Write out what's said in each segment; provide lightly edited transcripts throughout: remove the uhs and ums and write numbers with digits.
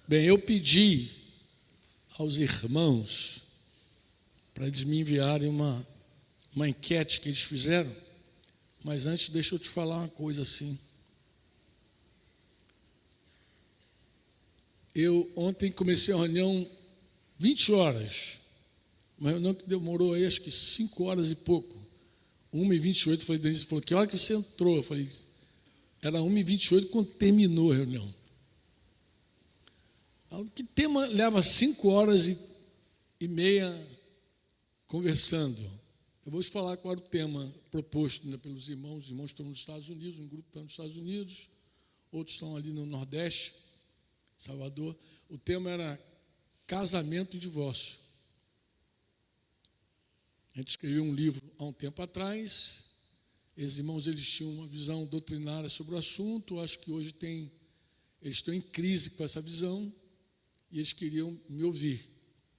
Bem, eu pedi aos irmãos para eles me enviarem uma enquete que eles fizeram, mas antes deixa eu te falar uma coisa assim. Eu ontem comecei a reunião 20 horas, uma reunião que demorou aí acho que 5 horas e pouco, 1h28, foi Denise falou, que hora que você entrou? Eu falei, era 1h28 quando terminou a reunião. Que tema leva 5 horas e meia conversando? Eu vou te falar qual era o tema proposto, né, pelos irmãos. Os irmãos estão nos Estados Unidos, um grupo está nos Estados Unidos, outros estão ali no Nordeste, Salvador. O tema era casamento e divórcio. A gente escreveu um livro há um tempo atrás. Esses irmãos eles tinham uma visão doutrinária sobre o assunto. Acho que hoje eles estão em crise com essa visão e eles queriam me ouvir.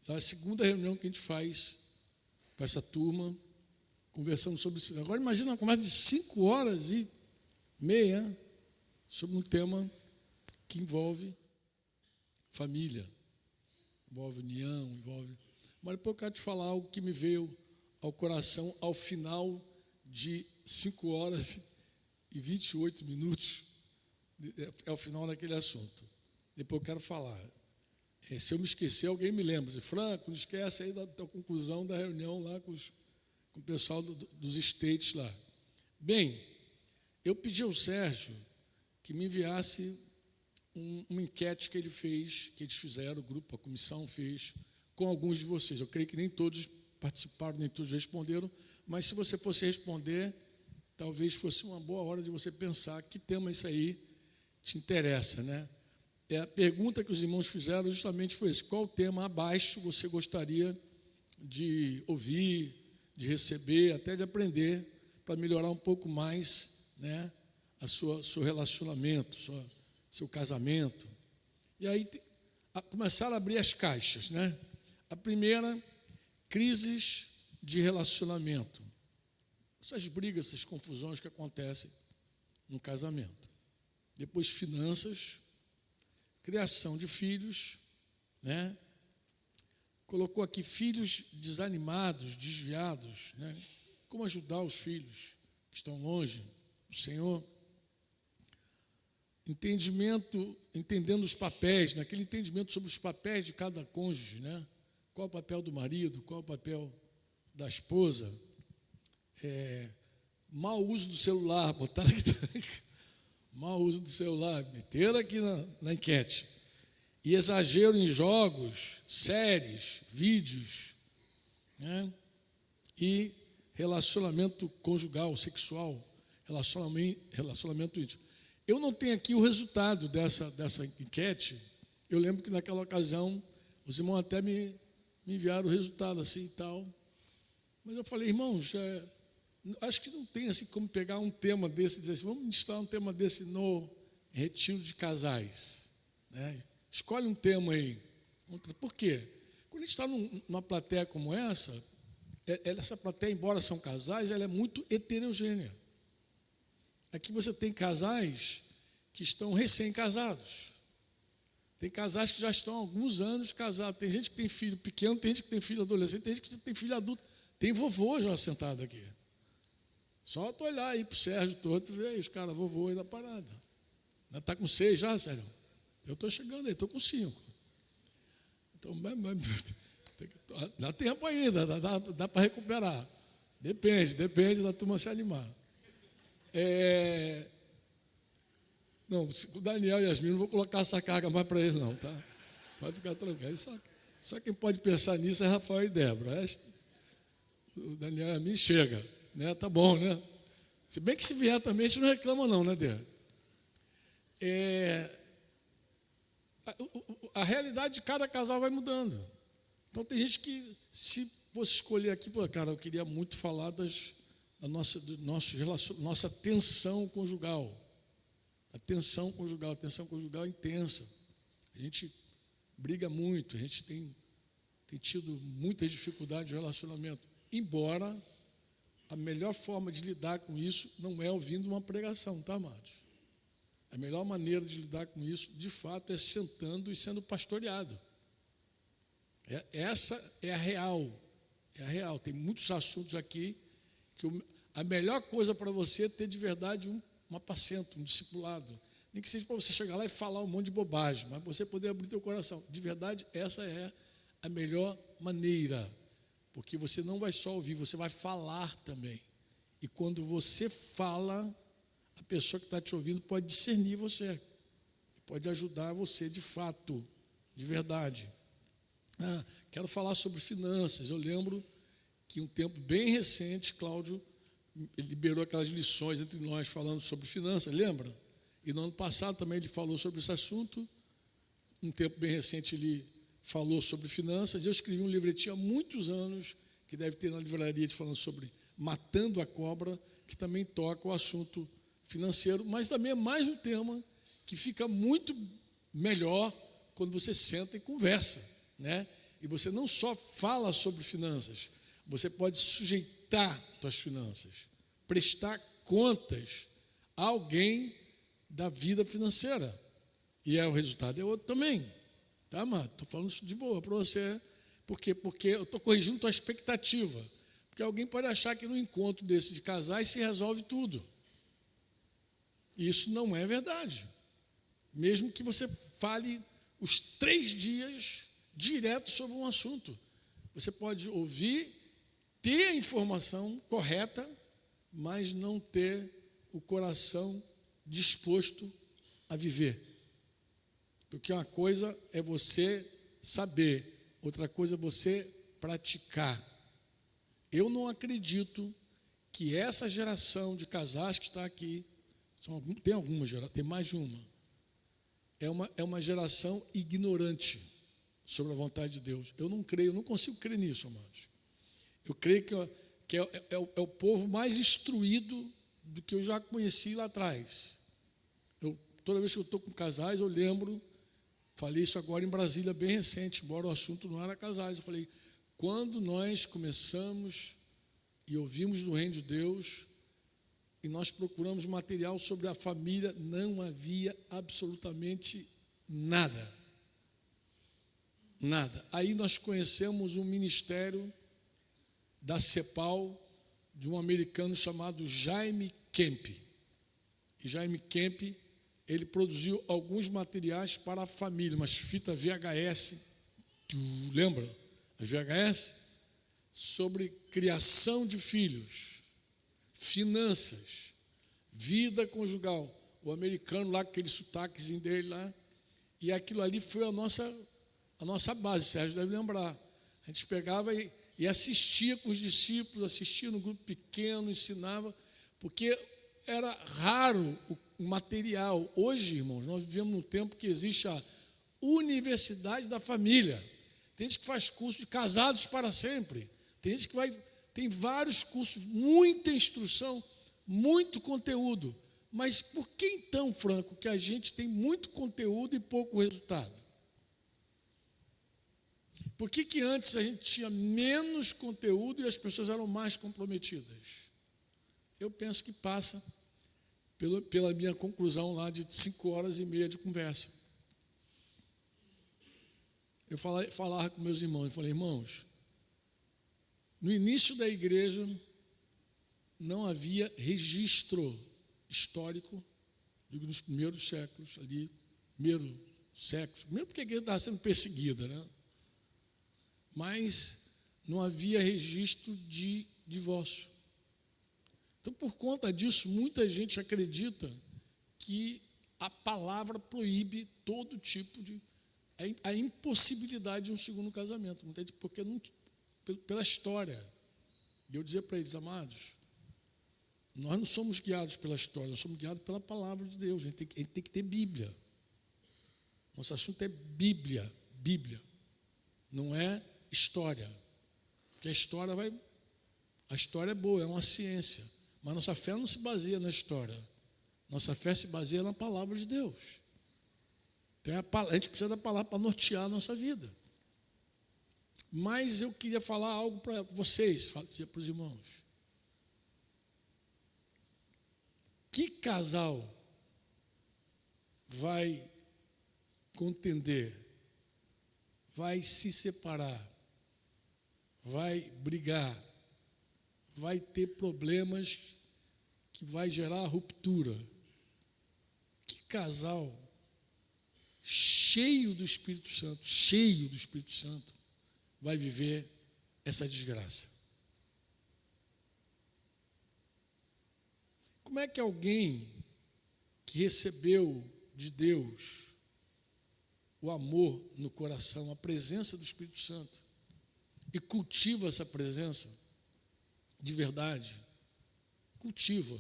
É a segunda reunião que a gente faz com essa turma, conversando sobre isso. Agora imagina uma conversa de 5 horas e meia sobre um tema que envolve família, envolve união, envolve... Mas depois eu quero te falar algo que me veio ao coração ao final de 5 horas e 28 minutos, é o final daquele assunto. Depois eu quero falar. Se eu me esquecer, alguém me lembra. Franco, não esquece aí da conclusão da reunião lá com o pessoal dos States lá. Bem, eu pedi ao Sérgio que me enviasse uma enquete que ele fez, que eles fizeram, o grupo, a comissão fez, com alguns de vocês. Eu creio que nem todos participaram, nem todos responderam, mas se você fosse responder, talvez fosse uma boa hora de você pensar que tema isso aí te interessa, né? A pergunta que os irmãos fizeram justamente foi esse: qual tema abaixo você gostaria de ouvir, de receber, até de aprender, para melhorar um pouco mais, né, seu relacionamento, seu casamento? E aí começaram a abrir as caixas, né? A primeira, crises de relacionamento. Essas brigas, essas confusões que acontecem no casamento. Depois, finanças, criação de filhos, né? Colocou aqui filhos desanimados, desviados, né? Como ajudar os filhos que estão longe do Senhor. Entendendo os papéis, né? Aquele entendimento sobre os papéis de cada cônjuge, né? Qual o papel do marido, qual o papel da esposa. Mau uso do celular, botaram aqui. Mau uso do celular, meteram aqui na enquete. E exagero em jogos, séries, vídeos, né? E relacionamento conjugal, sexual, relacionamento íntimo. Eu não tenho aqui o resultado dessa enquete. Eu lembro que naquela ocasião os irmãos até me enviaram o resultado assim e tal. Mas eu falei, irmãos, acho que não tem assim como pegar um tema desse e dizer assim, vamos ministrar um tema desse no retiro de casais, né? Escolhe um tema aí. Por quê? Quando a gente está numa plateia como essa plateia, embora são casais, ela é muito heterogênea. Aqui você tem casais que estão recém-casados. Tem casais que já estão há alguns anos casados. Tem gente que tem filho pequeno, tem gente que tem filho adolescente, tem gente que tem filho adulto. Tem vovô já sentado aqui. Só tu olhar aí para o Sérgio todo, ver aí os caras, vovô aí da parada. Está com 6 já, Sérgio? Eu estou chegando aí, estou com 5. Então, dá tempo ainda, dá para recuperar. Depende da turma se animar. Não, o Daniel e Yasmin, não vou colocar essa carga mais para eles, não, tá? Pode ficar tranquilo. Só quem pode pensar nisso é Rafael e Débora. O Daniel e a Yasmin chega, né? Tá bom, né? Se bem que se vier também, a gente não reclama, não, né, Débora? A realidade de cada casal vai mudando. Então, tem gente que, se fosse escolher aqui, pô, cara, eu queria muito falar da nossa tensão conjugal. A tensão conjugal intensa. A gente briga muito, a gente tem tido muitas dificuldades de relacionamento. Embora a melhor forma de lidar com isso não é ouvindo uma pregação, tá, amados? A melhor maneira de lidar com isso, de fato, é sentando e sendo pastoreado. Essa é a real. É a real. Tem muitos assuntos aqui que a melhor coisa para você é ter de verdade um apacento, um discipulado. Nem que seja para você chegar lá e falar um monte de bobagem, mas você poder abrir teu coração. De verdade, essa é a melhor maneira. Porque você não vai só ouvir, você vai falar também. E quando você fala, a pessoa que está te ouvindo pode discernir você. Pode ajudar você de fato, de verdade. Quero falar sobre finanças. Eu lembro que um tempo bem recente, Cláudio liberou aquelas lições entre nós falando sobre finanças, lembra? E no ano passado também ele falou sobre esse assunto. Um tempo bem recente ele falou sobre finanças. Eu escrevi um livretinho há muitos anos, que deve ter na livraria, falando sobre Matando a Cobra, que também toca o assunto financeiro, mas também é mais um tema que fica muito melhor quando você senta e conversa, né? E você não só fala sobre finanças, você pode sujeitar suas finanças, prestar contas a alguém da vida financeira. E o resultado é outro também. Tá, amado? Estou falando isso de boa para você. Por quê? Porque eu estou corrigindo tua expectativa. Porque alguém pode achar que no encontro desse de casais se resolve tudo. E isso não é verdade. Mesmo que você fale os 3 dias direto sobre um assunto. Você pode ouvir, ter a informação correta, mas não ter o coração disposto a viver. Porque uma coisa é você saber, outra coisa é você praticar. Eu não acredito que essa geração de casais que está aqui, tem algumas gerações, tem mais de uma, é uma geração ignorante sobre a vontade de Deus. Eu não creio, eu não consigo crer nisso, amados. Eu creio que é o povo mais instruído do que eu já conheci lá atrás. Toda vez que eu estou com casais, eu lembro, falei isso agora em Brasília, bem recente, embora o assunto não era casais. Eu falei, quando nós começamos e ouvimos do reino de Deus, e nós procuramos material sobre a família, não havia absolutamente nada. Nada. Aí nós conhecemos um ministério da CEPAL, de um americano chamado Jaime Kemp. E Jaime Kemp, ele produziu alguns materiais para a família, umas fitas VHS, lembra? As VHS? Sobre criação de filhos, finanças, vida conjugal. O americano lá, com aquele sotaquezinho dele lá, e aquilo ali foi a nossa base, Sérgio deve lembrar. A gente pegava e assistia com os discípulos, assistia no grupo pequeno, ensinava, porque era raro o material. Hoje, irmãos, nós vivemos num tempo que existe a universidade da família. Tem gente que faz curso de casados para sempre. Tem gente que tem vários cursos, muita instrução, muito conteúdo. Mas por que então, Franco, que a gente tem muito conteúdo e pouco resultado? Por que antes a gente tinha menos conteúdo e as pessoas eram mais comprometidas? Eu penso que passa pela minha conclusão lá de 5 horas e meia de conversa. Eu falava com meus irmãos, eu falei, irmãos, no início da igreja não havia registro histórico, digo, nos primeiros séculos, ali, primeiro porque a igreja estava sendo perseguida, né? Mas não havia registro de divórcio. Então, por conta disso, muita gente acredita que a palavra proíbe todo tipo de... a impossibilidade de um segundo casamento, porque não, pela história. E eu dizia para eles, amados, nós não somos guiados pela história, nós somos guiados pela palavra de Deus. A gente tem que ter Bíblia. Nosso assunto é Bíblia, não é história. Porque a história é boa, é uma ciência, mas nossa fé não se baseia na história. Nossa fé se baseia na palavra de Deus. Então, a gente precisa da palavra para nortear a nossa vida. Mas eu queria falar algo para vocês, dizer para os irmãos. Que casal vai contender, vai se separar, vai brigar, vai ter problemas que vai gerar ruptura. Que casal cheio do Espírito Santo, vai viver essa desgraça? Como é que alguém que recebeu de Deus o amor no coração, a presença do Espírito Santo, e cultiva essa presença de verdade, cultiva,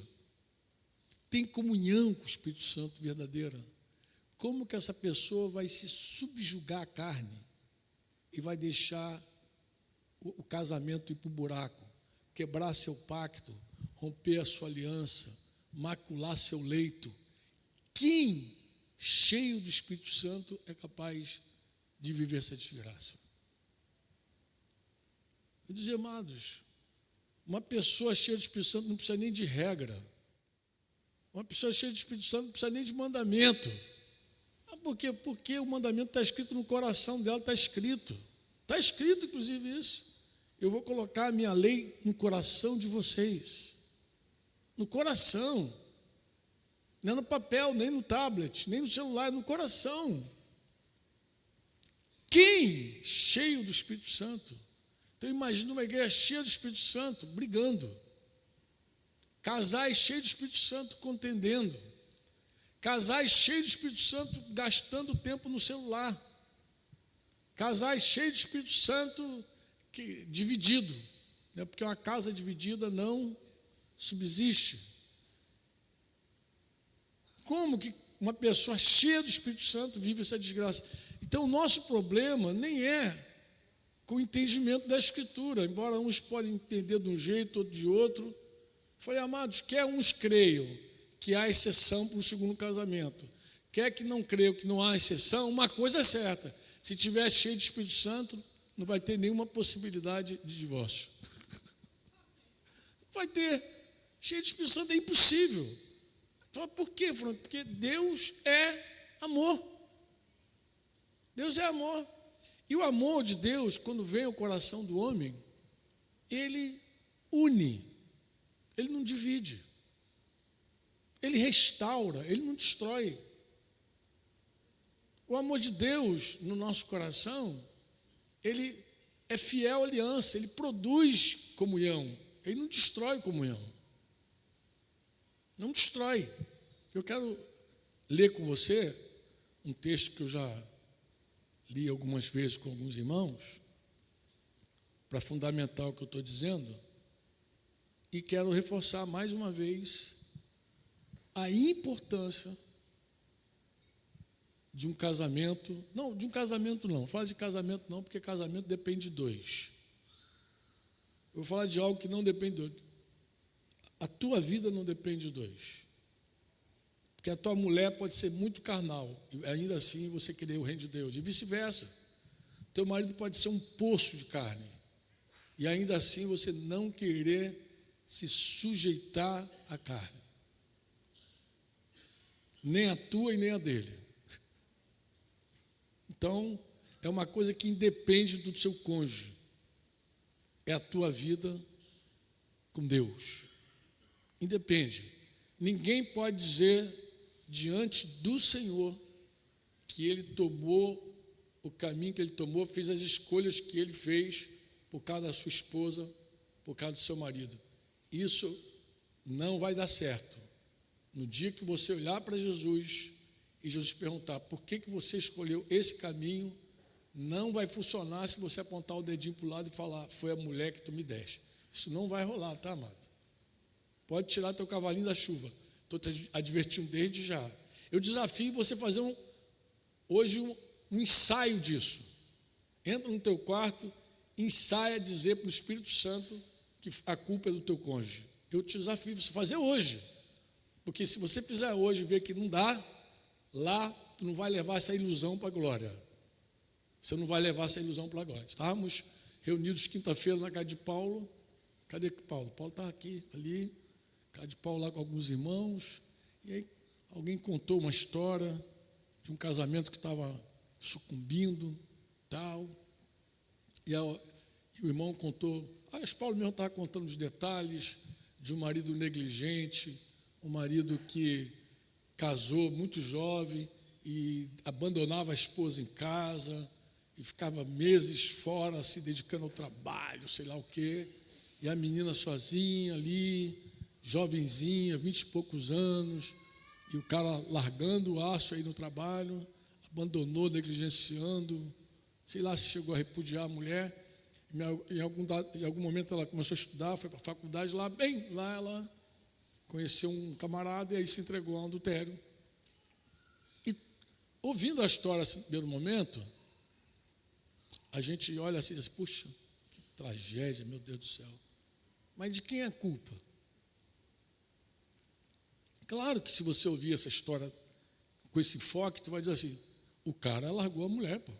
tem comunhão com o Espírito Santo verdadeira, como que essa pessoa vai se subjugar à carne e vai deixar o casamento ir para o buraco, quebrar seu pacto, romper a sua aliança, macular seu leito? Quem, cheio do Espírito Santo, é capaz de viver essa desgraça? Eu dizia, amados, uma pessoa cheia do Espírito Santo não precisa nem de regra. Uma pessoa cheia do Espírito Santo não precisa nem de mandamento. Por quê? Porque o mandamento está escrito no coração dela, está escrito, inclusive isso. Eu vou colocar a minha lei no coração de vocês, no coração, não é no papel, nem no tablet, nem no celular, é no coração. Quem cheio do Espírito Santo? Então imagina uma igreja cheia do Espírito Santo brigando, casais cheios do Espírito Santo contendendo, casais cheios do Espírito Santo gastando tempo no celular, casais cheios do Espírito Santo dividido, né? Porque uma casa dividida não subsiste. Como que uma pessoa cheia do Espírito Santo vive essa desgraça? Então o nosso problema nem é com o entendimento da Escritura, embora uns podem entender de um jeito, outro de outro. Falei, amados, quer uns creiam que há exceção para o segundo casamento, quer que não creiam que não há exceção, uma coisa é certa: se tiver cheio de Espírito Santo, não vai ter nenhuma possibilidade de divórcio. Não vai ter. Cheio de Espírito Santo é impossível. Fala, por quê, Franco? Porque Deus é amor. Deus é amor. E o amor de Deus, quando vem ao coração do homem, ele une, ele não divide, ele restaura, ele não destrói. O amor de Deus no nosso coração, ele é fiel à aliança, ele produz comunhão, ele não destrói comunhão. Não destrói. Eu quero ler com você um texto que eu já li algumas vezes com alguns irmãos, para fundamentar o que eu estou dizendo, e quero reforçar mais uma vez a importância de um casamento. Não, de um casamento não, fala de casamento não, porque casamento depende de dois. Eu vou falar de algo que não depende de dois. A tua vida não depende de dois. Porque a tua mulher pode ser muito carnal, e ainda assim você querer o reino de Deus, e vice-versa. Teu marido pode ser um poço de carne, e ainda assim você não querer se sujeitar à carne. Nem a tua e nem a dele. Então, é uma coisa que independe do seu cônjuge. É a tua vida com Deus. Independe. Ninguém pode dizer diante do Senhor que ele tomou o caminho que ele tomou, fez as escolhas que ele fez por causa da sua esposa, por causa do seu marido. Isso não vai dar certo. No dia que você olhar para Jesus e Jesus perguntar por que você escolheu esse caminho, não vai funcionar se você apontar o dedinho para o lado e falar, foi a mulher que tu me deste. Isso não vai rolar, tá, amado? Pode tirar teu cavalinho da chuva. Estou te advertindo desde já. Eu desafio você a fazer hoje um ensaio disso. Entra no teu quarto, ensaia a dizer para o Espírito Santo que a culpa é do teu cônjuge. Eu te desafio você a fazer hoje. Porque se você fizer hoje e ver que não dá, lá tu não vai levar essa ilusão para a glória. Você não vai levar essa ilusão para a glória. Estávamos reunidos quinta-feira na casa de Paulo. Cadê Paulo? Paulo está aqui, ali. Casa de Paulo lá com alguns irmãos, e aí alguém contou uma história de um casamento que estava sucumbindo, tal. E o irmão contou, Paulo mesmo estava contando os detalhes de um marido negligente, um marido que casou muito jovem e abandonava a esposa em casa e ficava meses fora se dedicando ao trabalho, sei lá o quê. E a menina sozinha ali, jovenzinha, 20 e poucos anos, e o cara largando o aço aí no trabalho, abandonou, negligenciando, sei lá se chegou a repudiar a mulher. Em algum momento ela começou a estudar, foi para a faculdade, lá ela conheceu um camarada e aí se entregou ao adultério. E ouvindo a história assim, no primeiro momento, a gente olha assim e diz, puxa, que tragédia, meu Deus do céu. Mas de quem é a culpa? Claro que se você ouvir essa história com esse enfoque, tu vai dizer assim, o cara largou a mulher, pô.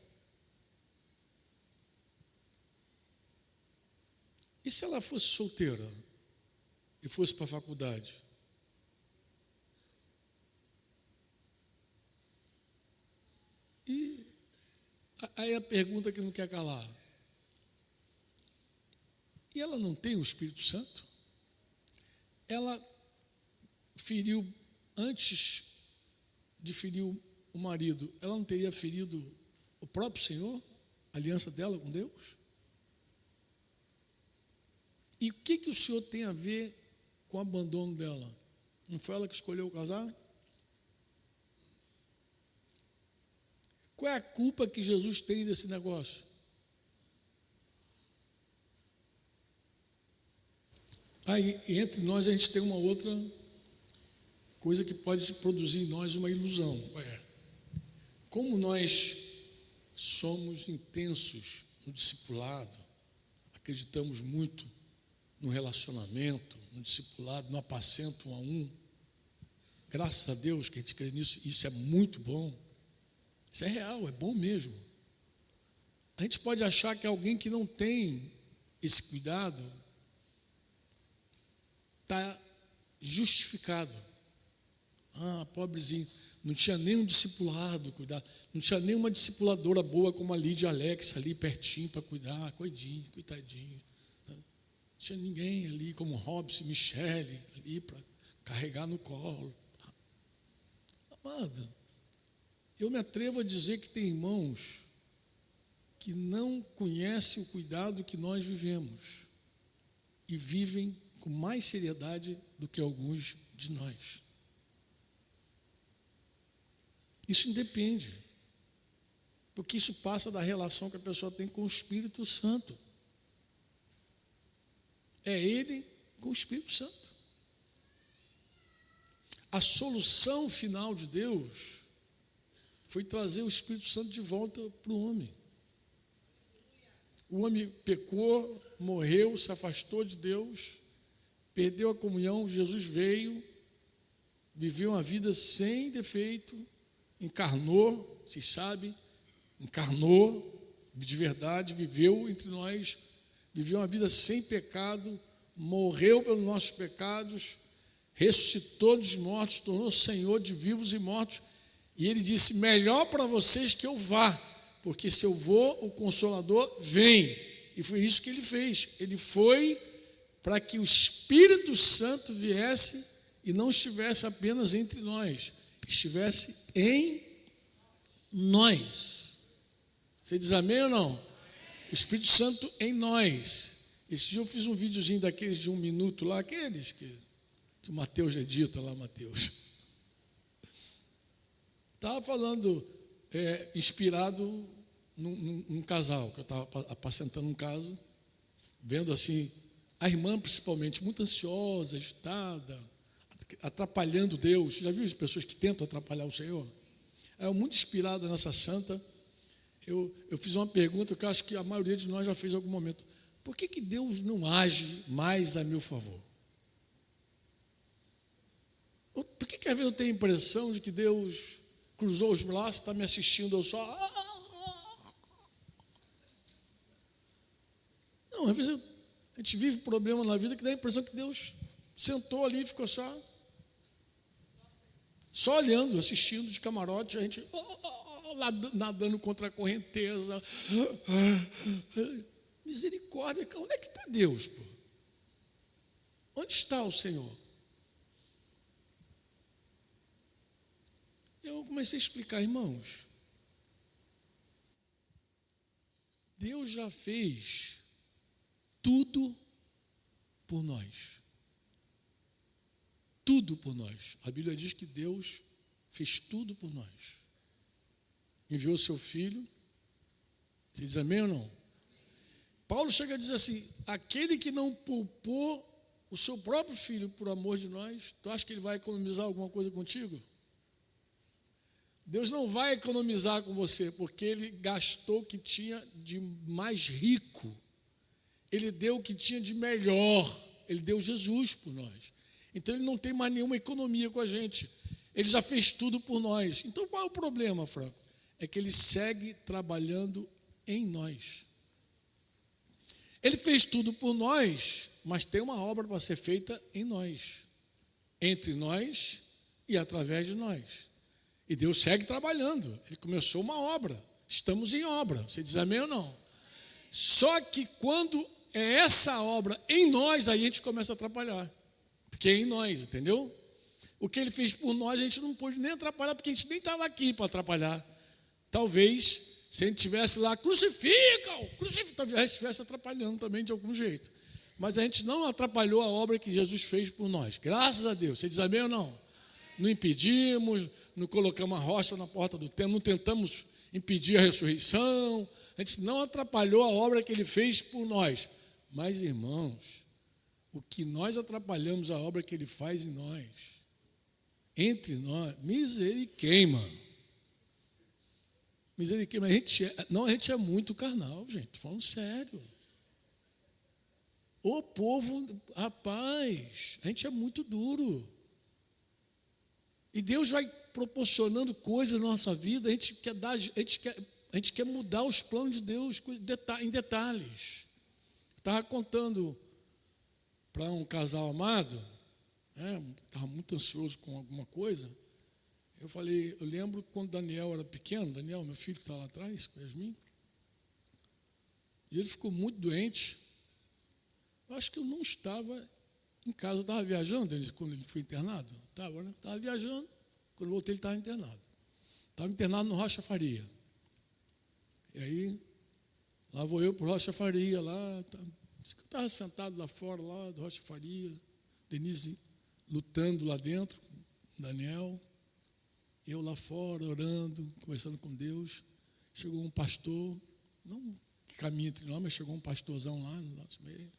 E se ela fosse solteira e fosse para a faculdade? E aí a pergunta que não quer calar. E ela não tem o Espírito Santo? Ela feriu, antes de ferir o marido, ela não teria ferido o próprio Senhor? A aliança dela com Deus? E o que o Senhor tem a ver com o abandono dela? Não foi ela que escolheu casar? Qual é a culpa que Jesus tem desse negócio? Aí, entre nós, a gente tem uma outra coisa que pode produzir em nós uma ilusão. Como nós somos intensos no discipulado, acreditamos muito no relacionamento, no discipulado, no apacento 1 a 1. Graças a Deus que a gente crê nisso, isso é muito bom. Isso é real, é bom mesmo. A gente pode achar que alguém que não tem esse cuidado está justificado. Pobrezinho, não tinha nem um discipulado, cuidar, não tinha nem uma discipuladora boa como a Lídia Alex ali pertinho para cuidar, coitadinho. Não tinha ninguém ali como Robson, Michele ali para carregar no colo. Amado, eu me atrevo a dizer que tem irmãos que não conhecem o cuidado que nós vivemos e vivem com mais seriedade do que alguns de nós. Isso independe, porque isso passa da relação que a pessoa tem com o Espírito Santo. É Ele com o Espírito Santo. A solução final de Deus foi trazer o Espírito Santo de volta para o homem. O homem pecou, morreu, se afastou de Deus, perdeu a comunhão. Jesus veio, viveu uma vida sem defeito, encarnou, vocês sabem, encarnou de verdade, viveu entre nós, viveu uma vida sem pecado, morreu pelos nossos pecados, ressuscitou dos mortos, tornou Senhor de vivos e mortos. E ele disse, melhor para vocês que eu vá, porque se eu vou, o Consolador vem. E foi isso que ele fez. Ele foi para que o Espírito Santo viesse e não estivesse apenas entre nós, estivesse em nós. Você diz amém ou não? O Espírito Santo em nós. Esse dia eu fiz um videozinho daqueles de 1 minuto lá, aqueles que o Mateus edita lá, Mateus. Estava falando, inspirado num casal, que eu estava apacentando um caso, vendo assim, a irmã principalmente, muito ansiosa, agitada, atrapalhando Deus. Já viu as pessoas que tentam atrapalhar o Senhor? Muito inspirada nessa santa. Eu fiz uma pergunta que eu acho que a maioria de nós já fez em algum momento. Por que Deus não age mais a meu favor? Por que às vezes eu tenho a impressão de que Deus cruzou os braços, está me assistindo, eu só... Não, às vezes a gente vive problema na vida que dá a impressão que Deus sentou ali e ficou só Só olhando, assistindo de camarote, a gente nadando contra a correnteza. Misericórdia, onde é que está Deus, pô? Onde está o Senhor? Eu comecei a explicar, irmãos, Deus já fez tudo por nós. Tudo por nós. A Bíblia diz que Deus fez tudo por nós. Enviou seu Filho. Você diz amém ou não? Paulo chega a dizer assim, aquele que não poupou o seu próprio Filho por amor de nós, tu acha que ele vai economizar alguma coisa contigo? Deus não vai economizar com você, porque Ele gastou o que tinha de mais rico. Ele deu o que tinha de melhor. Ele deu Jesus por nós. Então Ele não tem mais nenhuma economia com a gente. Ele já fez tudo por nós. Então qual é o problema, Franco? É que Ele segue trabalhando em nós. Ele fez tudo por nós, mas tem uma obra para ser feita em nós. Entre nós e através de nós. E Deus segue trabalhando. Ele começou uma obra. Estamos em obra. Você diz amém ou não? Só que quando é essa obra em nós, aí a gente começa a atrapalhar. Porque é em nós, entendeu? O que Ele fez por nós, a gente não pôde nem atrapalhar, porque a gente nem estava aqui para atrapalhar. Talvez, se a gente estivesse lá, crucificam, talvez estivesse atrapalhando também de algum jeito. Mas a gente não atrapalhou a obra que Jesus fez por nós. Graças a Deus. Você diz amém ou não? Não impedimos, não colocamos a rocha na porta do templo, não tentamos impedir a ressurreição, a gente não atrapalhou a obra que Ele fez por nós. Mas, irmãos, o que nós atrapalhamos a obra que Ele faz em nós, entre nós, misericórdia. Misericórdia, a gente é muito carnal, gente, tô falando sério. O povo, rapaz, a gente é muito duro. E Deus vai proporcionando coisas na nossa vida, a gente quer mudar os planos de Deus em detalhes. Estava contando para um casal amado, estava muito ansioso com alguma coisa. Eu lembro quando Daniel era pequeno, Daniel, meu filho que está lá atrás, com Yasmin, e ele ficou muito doente. Eu acho que eu não estava em casa, eu estava viajando quando ele foi internado. Estava, né? Estava viajando, quando eu voltei ele estava internado. Estava internado no Rocha Faria. E aí, lá vou eu para o Rocha Faria, lá, eu estava sentado lá fora, lá do Rocha Faria, Denise lutando lá dentro, Daniel, eu lá fora, orando, conversando com Deus. Chegou um pastor, não que caminha entre nós, mas chegou um pastorzão lá no nosso meio.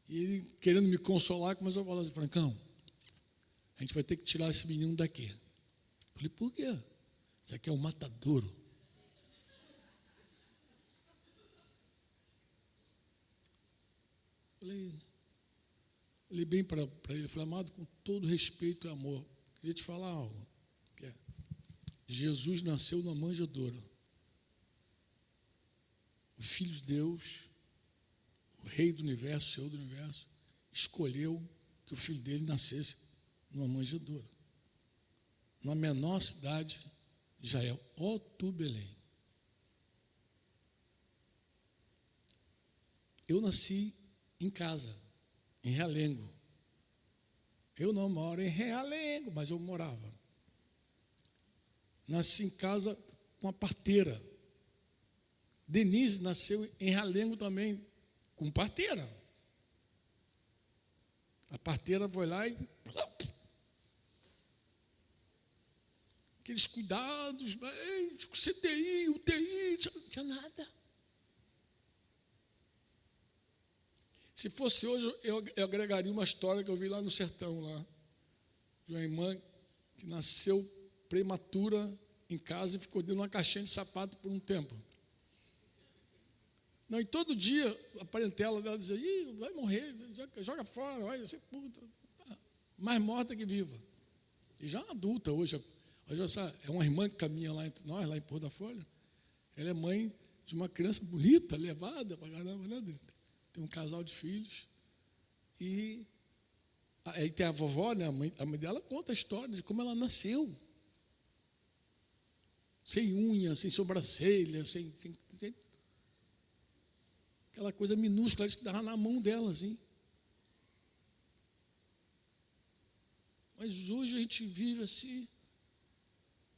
E ele, querendo me consolar, começou a falar assim, Francão, a gente vai ter que tirar esse menino daqui. Eu falei, por quê? Isso aqui é um matadouro. Falei bem para ele, falei, amado, com todo respeito e amor, queria te falar algo. Jesus nasceu na manjedoura. O Filho de Deus, o Rei do Universo, o Senhor do Universo, escolheu que o filho dele nascesse numa manjedoura. Na menor cidade de Israel, ó tu Belém. Eu nasci em casa, em Realengo. Eu não moro em Realengo, mas eu morava. Nasci em casa com a parteira. Denise nasceu em Realengo também, com parteira. A parteira foi lá e... Aqueles cuidados, CTI, UTI, não tinha nada. Se fosse hoje, eu agregaria uma história que eu vi lá no sertão, lá, de uma irmã que nasceu prematura em casa e ficou dentro de uma caixinha de sapato por um tempo. Não, e todo dia a parentela dela dizia, vai morrer, joga fora, vai ser puta. Mais morta que viva. E já adulta hoje é uma irmã que caminha lá entre nós, lá em Porto da Folha. Ela é mãe de uma criança bonita, levada para caramba, né? Tem um casal de filhos. E Aí tem a vovó, né? A mãe dela conta a história de como ela nasceu. Sem unha, sem sobrancelha, sem aquela coisa minúscula que dava na mão dela, assim. Mas hoje a gente vive assim.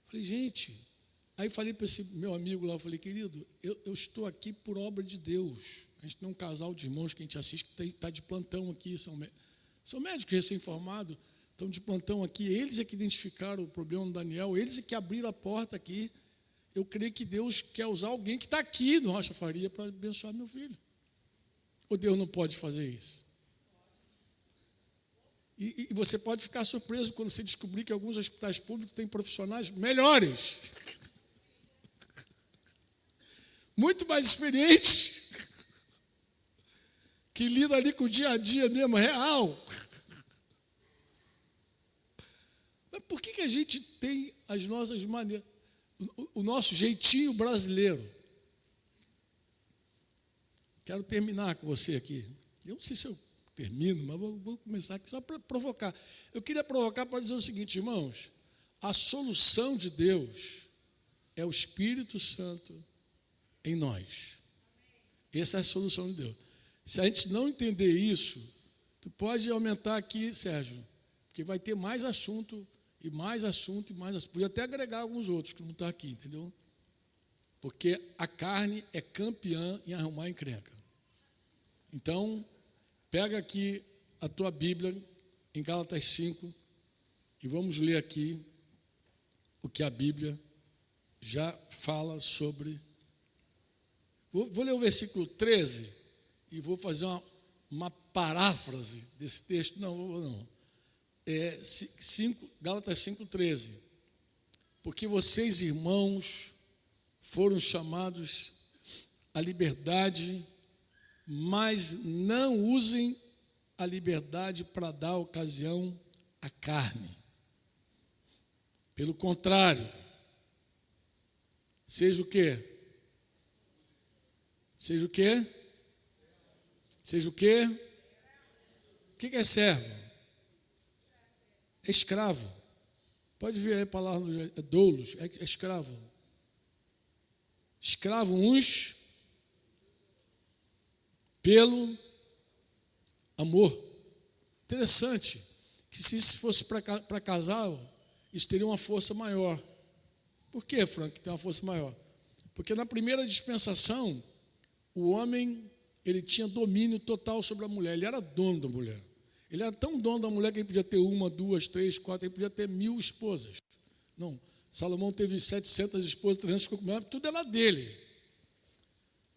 Falei, gente. Aí falei para esse meu amigo lá, eu falei, querido, eu estou aqui por obra de Deus. A gente tem um casal de irmãos que a gente assiste que está de plantão aqui, são médicos recém-formados, estão de plantão aqui. Eles é que identificaram o problema do Daniel, eles é que abriram a porta aqui. Eu creio que Deus quer usar alguém que está aqui no Rocha Faria para abençoar meu filho. Ou Deus não pode fazer isso? E você pode ficar surpreso quando você descobrir que alguns hospitais públicos têm profissionais melhores, muito mais experientes, que lidam ali com o dia a dia mesmo, real. Mas por que a gente tem as nossas maneiras, o nosso jeitinho brasileiro? Quero terminar com você aqui. Eu não sei se eu termino, mas vou começar aqui só para provocar. Eu queria provocar para dizer o seguinte, irmãos: a solução de Deus é o Espírito Santo em nós. Essa é a solução de Deus. Se a gente não entender isso, tu pode aumentar aqui, Sérgio, porque vai ter mais assunto, e mais assunto, e mais assunto. Podia até agregar alguns outros que não estão aqui, entendeu? Porque a carne é campeã em arrumar encrenca. Então, pega aqui a tua Bíblia, em Gálatas 5, e vamos ler aqui o que a Bíblia já fala sobre. Vou ler o versículo 13 e vou fazer uma paráfrase desse texto. Não. Gálatas 5,13. Porque vocês, irmãos, foram chamados à liberdade, mas não usem a liberdade para dar ocasião à carne. Pelo contrário, seja o quê? Seja o quê? Seja o quê? O que é servo? É escravo. Pode ver aí a palavra, é doulos, é escravo. Escravo uns pelo amor. Interessante, que se isso fosse para casal, isso teria uma força maior. Por que, Frank, que tem uma força maior? Porque na primeira dispensação, o homem, ele tinha domínio total sobre a mulher, ele era dono da mulher. Ele era tão dono da mulher que ele podia ter 1, 2, 3, 4, ele podia ter 1000 esposas. Não, Salomão teve 700 esposas, 300 concubinas, tudo era dele.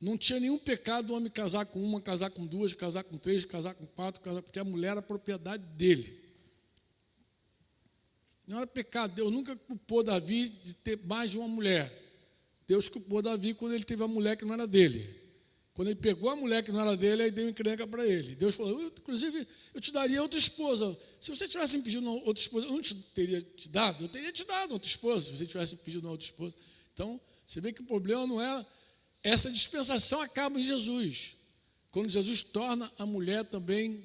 Não tinha nenhum pecado o homem casar com uma, casar com duas, casar com três, casar com quatro, porque a mulher era propriedade dele. Não era pecado. Deus nunca culpou Davi de ter mais de uma mulher. Deus culpou Davi quando ele teve a mulher que não era dele. Quando ele pegou a mulher que não era dele, aí deu encrenca para ele. Deus falou, inclusive, eu te daria outra esposa. Se você tivesse me pedido outra esposa, eu não teria te dado? Eu teria te dado outra esposa, se você tivesse me pedido outra esposa. Então, você vê que o problema não é... Essa dispensação acaba em Jesus. Quando Jesus torna a mulher também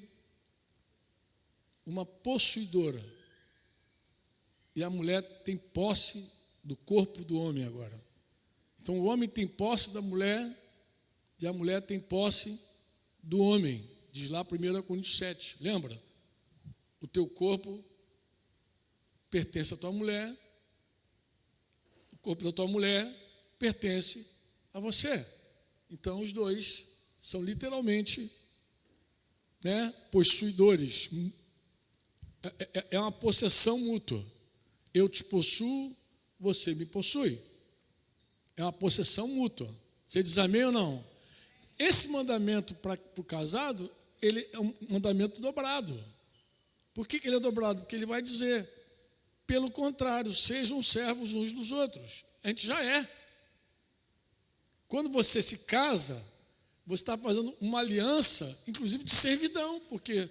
uma possuidora. E a mulher tem posse do corpo do homem agora. Então, o homem tem posse da mulher... E a mulher tem posse do homem, diz lá 1 Coríntios 7, lembra? O teu corpo pertence à tua mulher, o corpo da tua mulher pertence a você. Então, os dois são literalmente, possuidores. É uma possessão mútua. Eu te possuo, você me possui. É uma possessão mútua. Você diz amém ou não? Esse mandamento para o casado, ele é um mandamento dobrado. Por que ele é dobrado? Porque ele vai dizer, pelo contrário, sejam servos uns dos outros. A gente já é. Quando você se casa, você está fazendo uma aliança, inclusive de servidão, porque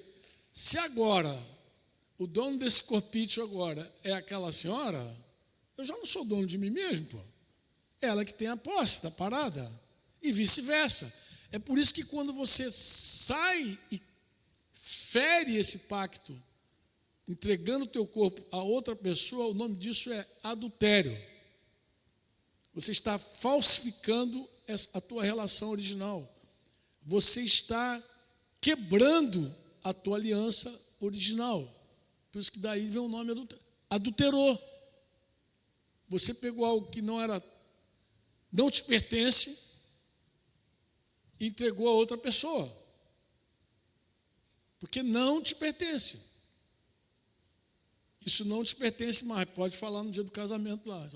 se agora, o dono desse corpício agora é aquela senhora, eu já não sou dono de mim mesmo, pô. Ela que tem a posse da parada, e vice-versa. É por isso que quando você sai e fere esse pacto entregando o teu corpo a outra pessoa, o nome disso é adultério. Você está falsificando a tua relação original. Você está quebrando a tua aliança original. Por isso que daí vem o nome adulterou. Você pegou algo que não te pertence e entregou a outra pessoa. Porque não te pertence. Isso não te pertence mais. Pode falar no dia do casamento lá.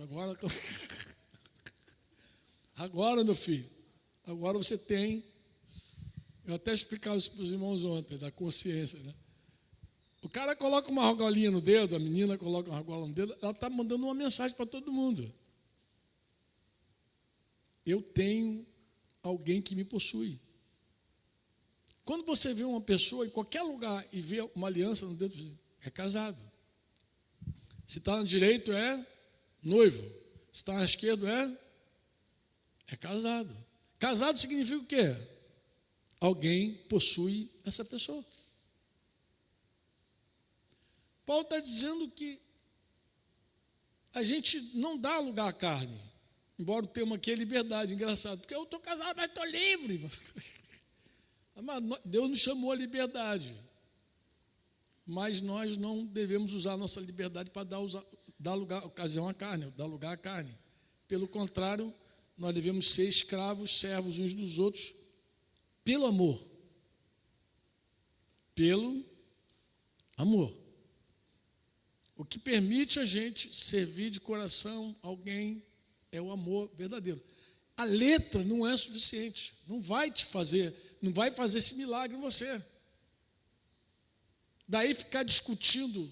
Agora, meu filho, agora você tem. Eu até explicava isso para os irmãos ontem, da consciência, né? O cara coloca uma argolinha no dedo, a menina coloca uma argola no dedo, ela está mandando uma mensagem para todo mundo. Eu tenho alguém que me possui. Quando você vê uma pessoa em qualquer lugar e vê uma aliança no dedo, é casado. Se está na direita é noivo. Se está na esquerda é casado. Casado significa o quê? Alguém possui essa pessoa. Paulo está dizendo que a gente não dá lugar à carne, embora o tema aqui é liberdade, engraçado, porque eu estou casado, mas estou livre. Deus nos chamou a liberdade, mas nós não devemos usar a nossa liberdade para dar lugar, ocasião à carne, dar lugar à carne. Pelo contrário, nós devemos ser escravos, servos uns dos outros, pelo amor. Pelo amor. O que permite a gente servir de coração alguém é o amor verdadeiro. A letra não é suficiente, não vai fazer esse milagre em você. Daí ficar discutindo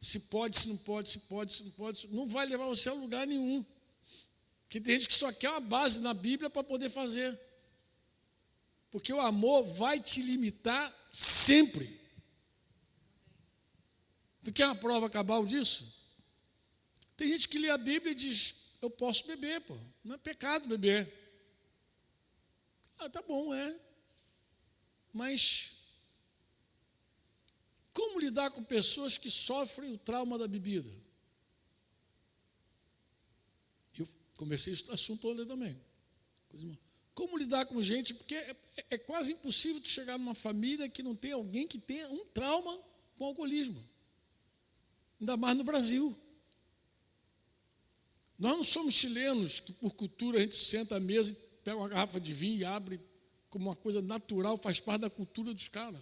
se pode, se não pode, se pode, se não pode, não vai levar você a lugar nenhum. Porque tem gente que só quer uma base na Bíblia para poder fazer. Porque o amor vai te limitar sempre. Tu quer uma prova cabal disso? Tem gente que lê a Bíblia e diz, eu posso beber, pô. Não é pecado beber. Ah, tá bom, é. Mas como lidar com pessoas que sofrem o trauma da bebida? Eu conversei esse assunto ontem também. Como lidar com gente, porque é quase impossível tu chegar numa família que não tem alguém que tenha um trauma com alcoolismo. Ainda mais no Brasil. Nós não somos chilenos que por cultura a gente senta à mesa e pega uma garrafa de vinho e abre como uma coisa natural, faz parte da cultura dos caras.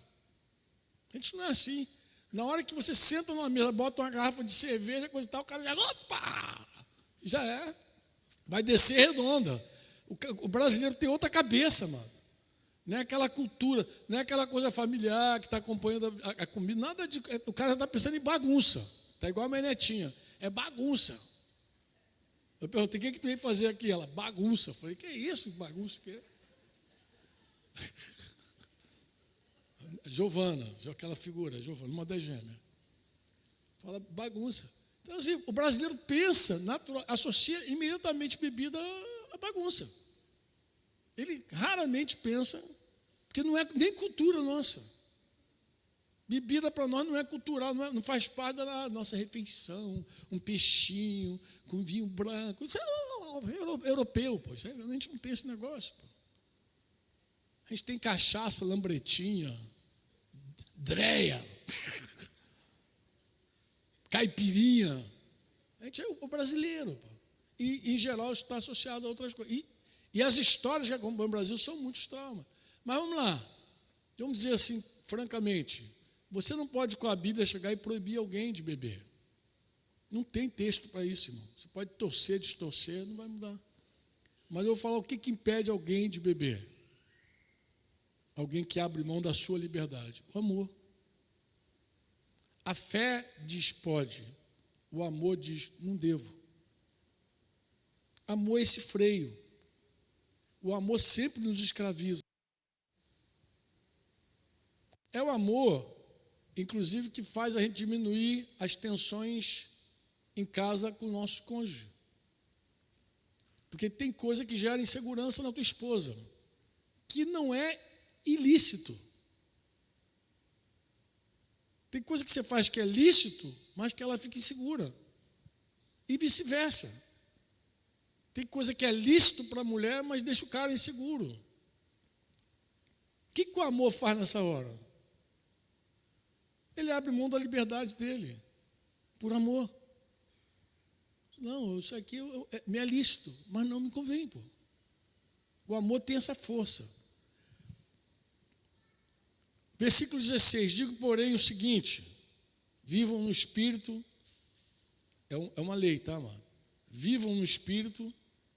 A gente não é assim. Na hora que você senta numa mesa, bota uma garrafa de cerveja, coisa e tal, o cara já, opa! Já é. Vai descer redonda. O brasileiro tem outra cabeça, mano. Não é aquela cultura, não é aquela coisa familiar que está acompanhando a comida, nada de. O cara está pensando em bagunça. Está igual a minha netinha. É bagunça. Eu perguntei, o que tu veio fazer aqui? Ela, bagunça. Eu falei, que é isso? Bagunça o quê? Giovana, aquela figura, Giovana, uma das gêmeas. Fala bagunça. Então, assim, o brasileiro pensa, associa imediatamente bebida à bagunça. Ele raramente pensa, porque não é nem cultura nossa. Bebida para nós não é cultural, não faz parte da nossa refeição, um peixinho com vinho branco. Isso é europeu, pô. A gente não tem esse negócio. Pô. A gente tem cachaça, lambretinha, dreia, caipirinha. A gente é o brasileiro. Pô. E, em geral, está associado a outras coisas. E as histórias que acompanham o Brasil são muitos traumas. Mas vamos lá. Vamos dizer assim, francamente, você não pode, com a Bíblia, chegar e proibir alguém de beber. Não tem texto para isso, irmão. Você pode torcer, distorcer, não vai mudar. Mas eu vou falar o que impede alguém de beber. Alguém que abre mão da sua liberdade. O amor. A fé diz pode. O amor diz não devo. Amor é esse freio. O amor sempre nos escraviza. É o amor, inclusive, que faz a gente diminuir as tensões em casa com o nosso cônjuge. Porque tem coisa que gera insegurança na tua esposa, que não é ilícito. Tem coisa que você faz que é lícito, mas que ela fica insegura. E vice-versa. Tem coisa que é lícito para a mulher, mas deixa o cara inseguro. O que o amor faz nessa hora? Ele abre mão da liberdade dele, por amor. Não, isso aqui me é lícito, mas não me convém, pô. O amor tem essa força. Versículo 16, digo, porém, o seguinte, vivam no Espírito, é uma lei, tá, mano? Vivam no Espírito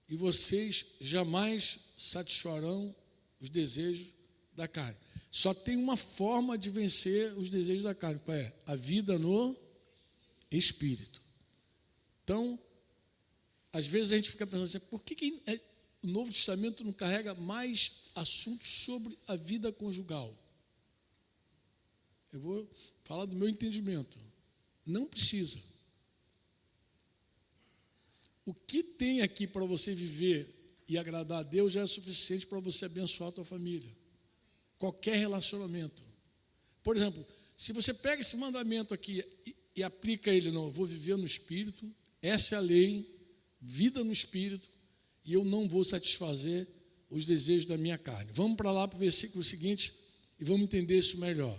e vocês jamais satisfarão os desejos da carne. Só tem uma forma de vencer os desejos da carne, qual é? A vida no Espírito. Então, às vezes a gente fica pensando assim, por que o Novo Testamento não carrega mais assuntos sobre a vida conjugal? Eu vou falar do meu entendimento. Não precisa. O que tem aqui para você viver e agradar a Deus já é suficiente para você abençoar a tua família. Qualquer relacionamento. Por exemplo, se você pega esse mandamento aqui e aplica ele, não, eu vou viver no Espírito, essa é a lei, vida no Espírito, e eu não vou satisfazer os desejos da minha carne. Vamos para lá para o versículo seguinte e vamos entender isso melhor.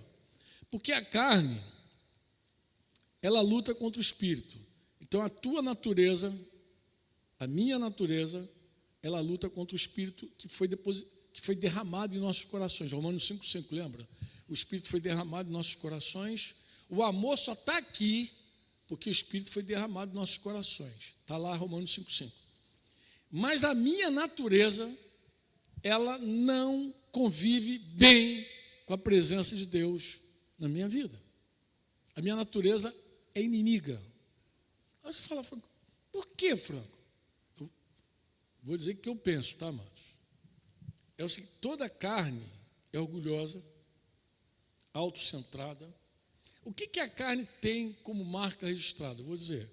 Porque a carne, ela luta contra o Espírito. Então a tua natureza, a minha natureza, ela luta contra o Espírito que foi derramado em nossos corações. Romanos 5,5, lembra? O Espírito foi derramado em nossos corações. O amor só está aqui porque o Espírito foi derramado em nossos corações. Está lá Romanos 5,5. Mas a minha natureza, ela não convive bem com a presença de Deus na minha vida. A minha natureza é inimiga. Aí você fala, Franco, por que, Franco? Eu vou dizer o que eu penso, tá, amados? É o seguinte, toda carne é orgulhosa, autocentrada. O que a carne tem como marca registrada? Eu vou dizer.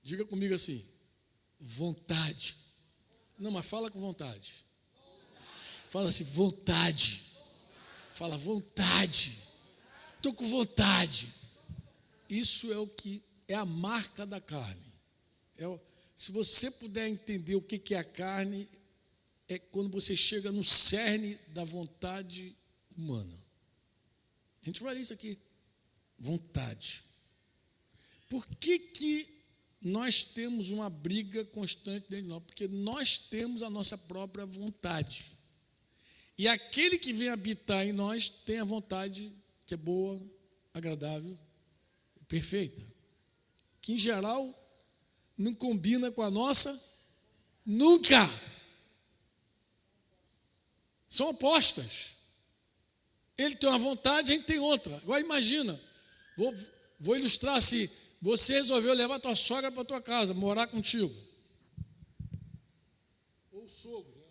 Diga comigo assim, vontade. Não, mas fala com vontade. Fala assim, vontade. Fala, vontade. Estou com vontade. Isso é o que é a marca da carne. Se você puder entender o que é a carne, é quando você chega no cerne da vontade humana. A gente vai ler isso aqui. Vontade. Por que nós temos uma briga constante dentro de nós? Porque nós temos a nossa própria vontade. E aquele que vem habitar em nós tem a vontade que é boa, agradável e perfeita. Que, em geral, não combina com a nossa nunca. São opostas. Ele tem uma vontade, a gente tem outra. Agora imagina, vou ilustrar assim, você resolveu levar tua sogra para tua casa, morar contigo. Ou o sogro, né?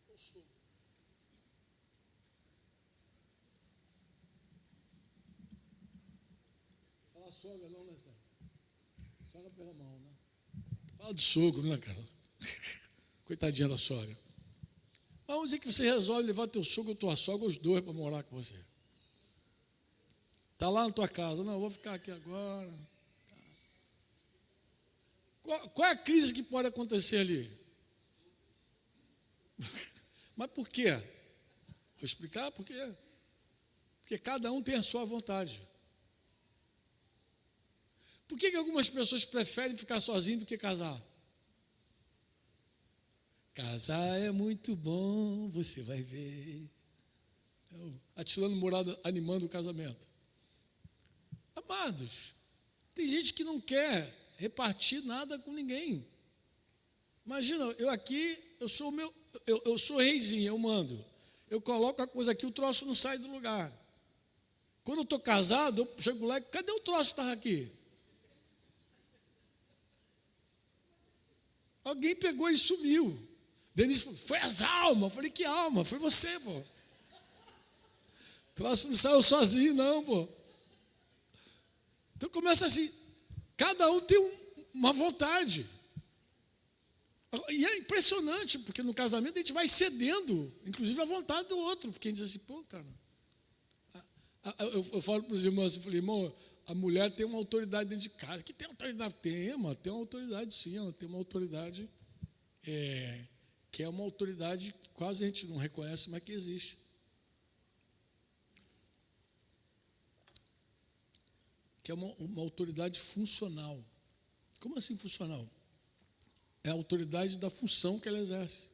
O sogro. Fala sogra não, né, Sérgio? Sogra pela mão, né? Fala do sogro, né, cara? Coitadinha da sogra. Vamos dizer que você resolve levar teu sogro ou tua sogra, os dois, para morar com você. Está lá na tua casa. Não, eu vou ficar aqui agora. Qual é a crise que pode acontecer ali? Mas por quê? Vou explicar por quê. Porque cada um tem a sua vontade. Por que algumas pessoas preferem ficar sozinhas do que casar? Casar é muito bom, você vai ver. Atilano Murado animando o casamento. Amados, tem gente que não quer repartir nada com ninguém. Imagina, eu sou reizinho, eu mando. Eu coloco a coisa aqui, o troço não sai do lugar. Quando eu estou casado, eu chego lá e cadê o troço que estava aqui? Alguém pegou e sumiu. Denise falou, foi as almas. Eu falei, que alma? Foi você, pô. O troço não saiu sozinho, não, pô. Então começa assim, cada um tem uma vontade. E é impressionante, porque no casamento a gente vai cedendo, inclusive a vontade do outro, porque a gente diz assim, pô, cara, Eu falo para os irmãos, eu falei, irmão, a mulher tem uma autoridade dentro de casa. Que tem autoridade? Tem, mas tem uma autoridade sim, ela tem uma autoridade que é uma autoridade que quase a gente não reconhece, mas que existe. Que é uma autoridade funcional. Como assim funcional? É a autoridade da função que ela exerce.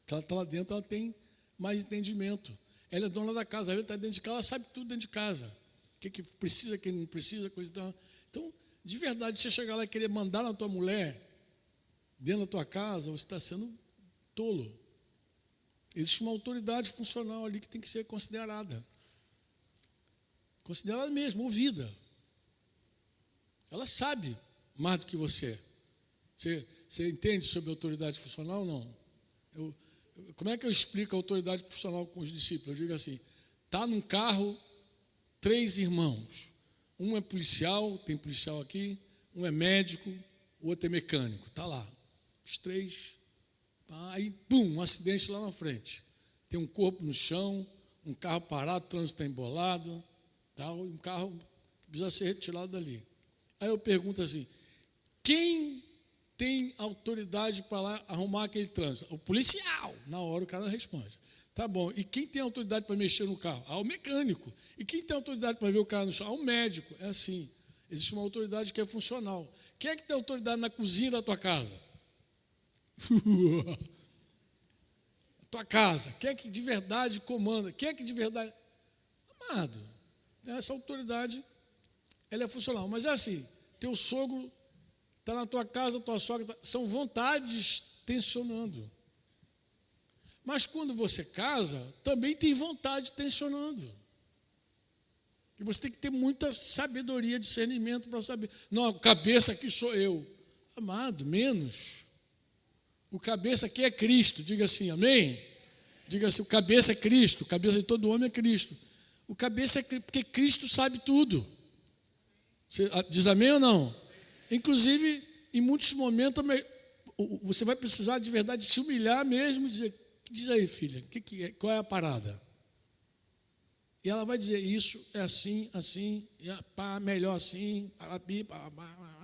Que ela está lá dentro, ela tem mais entendimento. Ela é dona da casa, ela está dentro de casa, ela sabe tudo dentro de casa. O que precisa, o que não precisa, coisa e tal. Então, de verdade, você chegar lá e querer mandar na tua mulher, dentro da tua casa, você está sendo tolo. Existe uma autoridade funcional ali que tem que ser considerada. Considerada mesmo, ouvida. Ela sabe mais do que você. Você entende sobre autoridade funcional ou não? Como é que eu explico a autoridade funcional com os discípulos? Eu digo assim, está num carro 3 irmãos. Um é policial, tem policial aqui, um é médico, o outro é mecânico. Está lá, os 3. Aí, pum, um acidente lá na frente. Tem um corpo no chão, um carro parado, o trânsito está embolado, um carro que precisa ser retirado dali. Aí eu pergunto assim, quem tem autoridade para lá arrumar aquele trânsito? O policial. Na hora o cara responde. Tá bom, e quem tem autoridade para mexer no carro? O mecânico. E quem tem autoridade para ver o carro no chão? O médico. É assim, existe uma autoridade que é funcional. Quem é que tem autoridade na cozinha da tua casa? A tua casa. Quem é que de verdade comanda? Quem é que de verdade... Amado, essa autoridade, ela é funcional. Mas é assim, teu sogro está na tua casa, tua sogra... São vontades tensionando. Mas quando você casa, também tem vontade tensionando. E você tem que ter muita sabedoria, discernimento para saber. Não, o cabeça aqui sou eu. Amado, menos. O cabeça aqui é Cristo. Diga assim, amém? Diga assim, o cabeça é Cristo. O cabeça de todo homem é Cristo. O cabeça é Cristo, porque Cristo sabe tudo. Você diz amém ou não? Inclusive, em muitos momentos, você vai precisar de verdade se humilhar mesmo e dizer, diz aí, filha, qual é a parada? E ela vai dizer, isso é assim, assim, melhor assim,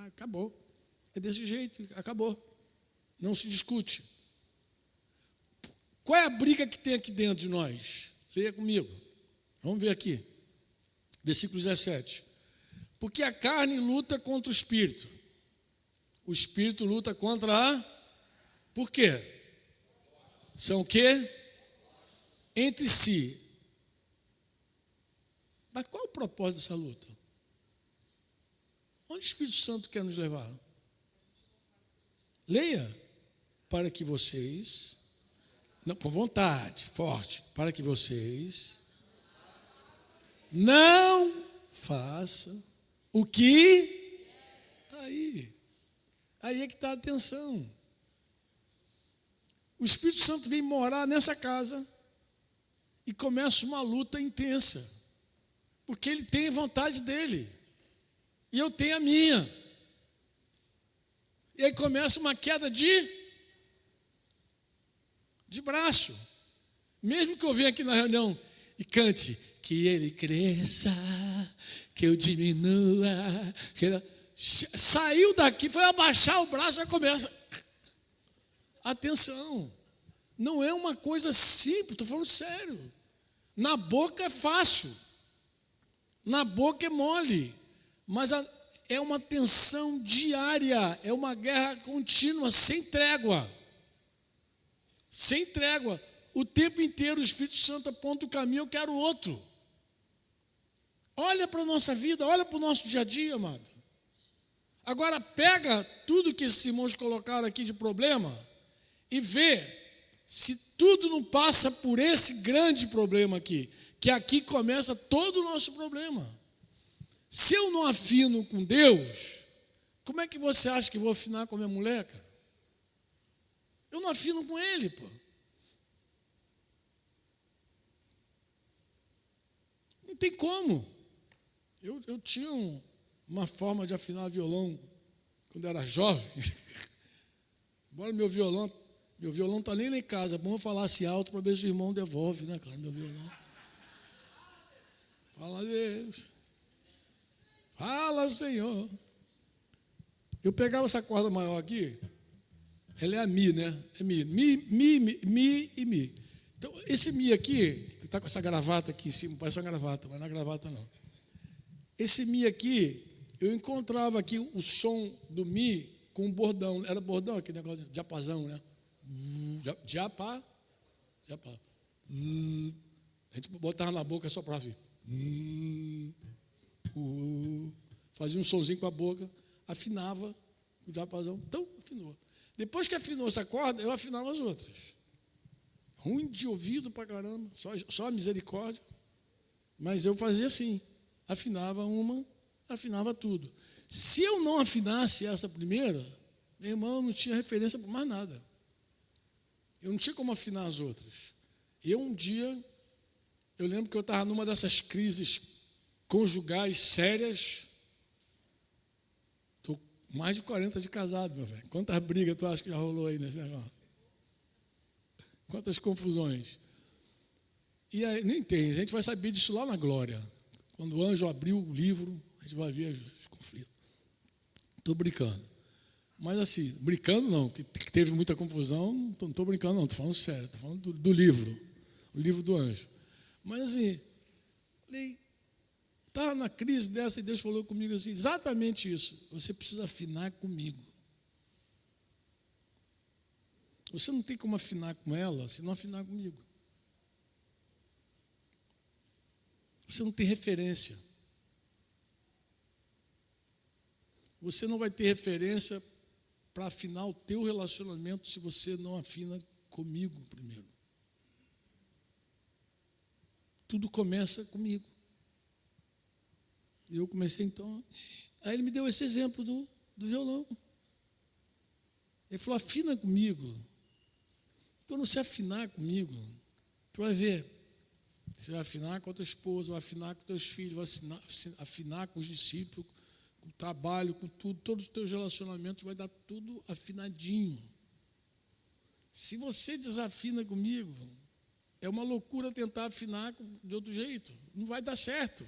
acabou. É desse jeito, acabou. Não se discute. Qual é a briga que tem aqui dentro de nós? Leia comigo. Vamos ver aqui. Versículo 17. Porque a carne luta contra o espírito. O espírito luta contra a... Por quê? São o quê? Entre si. Mas qual é o propósito dessa luta? Onde o Espírito Santo quer nos levar? Leia. Para que vocês, não, com vontade, forte, para que vocês não façam o que... Aí é que está a atenção. O Espírito Santo vem morar nessa casa e começa uma luta intensa, porque ele tem a vontade dele e eu tenho a minha. E aí começa uma queda de braço. Mesmo que eu venha aqui na reunião e cante, que ele cresça, que eu diminua. Saiu daqui, foi abaixar o braço, já começa. Atenção, não é uma coisa simples, estou falando sério. Na boca é fácil, na boca é mole, mas é uma tensão diária, é uma guerra contínua, sem trégua. Sem trégua. O tempo inteiro o Espírito Santo aponta o caminho, eu quero outro. Olha para a nossa vida, olha para o nosso dia a dia, amado. Agora pega tudo que esses irmãos colocaram aqui de problema e vê se tudo não passa por esse grande problema aqui, que aqui começa todo o nosso problema. Se eu não afino com Deus, como é que você acha que vou afinar com a minha mulher, cara? Eu não afino com ele, pô. Não tem como. Eu tinha uma forma de afinar violão quando eu era jovem. Embora meu violão não está nem lá em casa. É bom eu falar assim alto para ver se o irmão devolve, né, cara, meu violão. Fala, Deus. Fala, Senhor. Eu pegava essa corda maior aqui, ela é a Mi, né? É Mi. Mi e Mi. Então, esse Mi aqui, que está com essa gravata aqui em cima, parece uma gravata, mas não é gravata não. Esse Mi aqui, eu encontrava aqui o som do Mi com um bordão. Era bordão, aquele negócio de diapasão, né? Diapá. A gente botava na boca só para assim. Fazia um sonzinho com a boca, afinava o diapasão. Então, afinou. Depois que afinou essa corda, eu afinava as outras. Ruim de ouvido pra caramba, só a misericórdia. Mas eu fazia assim, afinava uma, afinava tudo. Se eu não afinasse essa primeira, meu irmão, eu não tinha referência para mais nada. Eu não tinha como afinar as outras. Um dia, eu lembro que eu estava numa dessas crises conjugais sérias. Estou mais de 40 de casado, meu velho. Quantas brigas tu acha que já rolou aí nesse negócio? Quantas confusões. E aí, nem tem, a gente vai saber disso lá na glória. Quando o anjo abriu o livro, a gente vai ver os conflitos. Estou brincando. Mas assim, brincando não, que teve muita confusão, não estou brincando não, estou falando sério, estou falando do livro, o livro do anjo. Mas assim, estava na crise dessa e Deus falou comigo assim, exatamente isso, você precisa afinar comigo. Você não tem como afinar com ela se não afinar comigo. Você não tem referência. Você não vai ter referência para afinar o teu relacionamento se você não afina comigo primeiro. Tudo começa comigo. Eu comecei então. Aí ele me deu esse exemplo do violão. Ele falou, afina comigo. Quando você afinar comigo, tu vai ver. Você vai afinar com a tua esposa, vai afinar com os teus filhos, vai afinar com os discípulos, com o trabalho, com tudo, todos os teus relacionamentos, vai dar tudo afinadinho. Se você desafina comigo, é uma loucura tentar afinar de outro jeito. Não vai dar certo.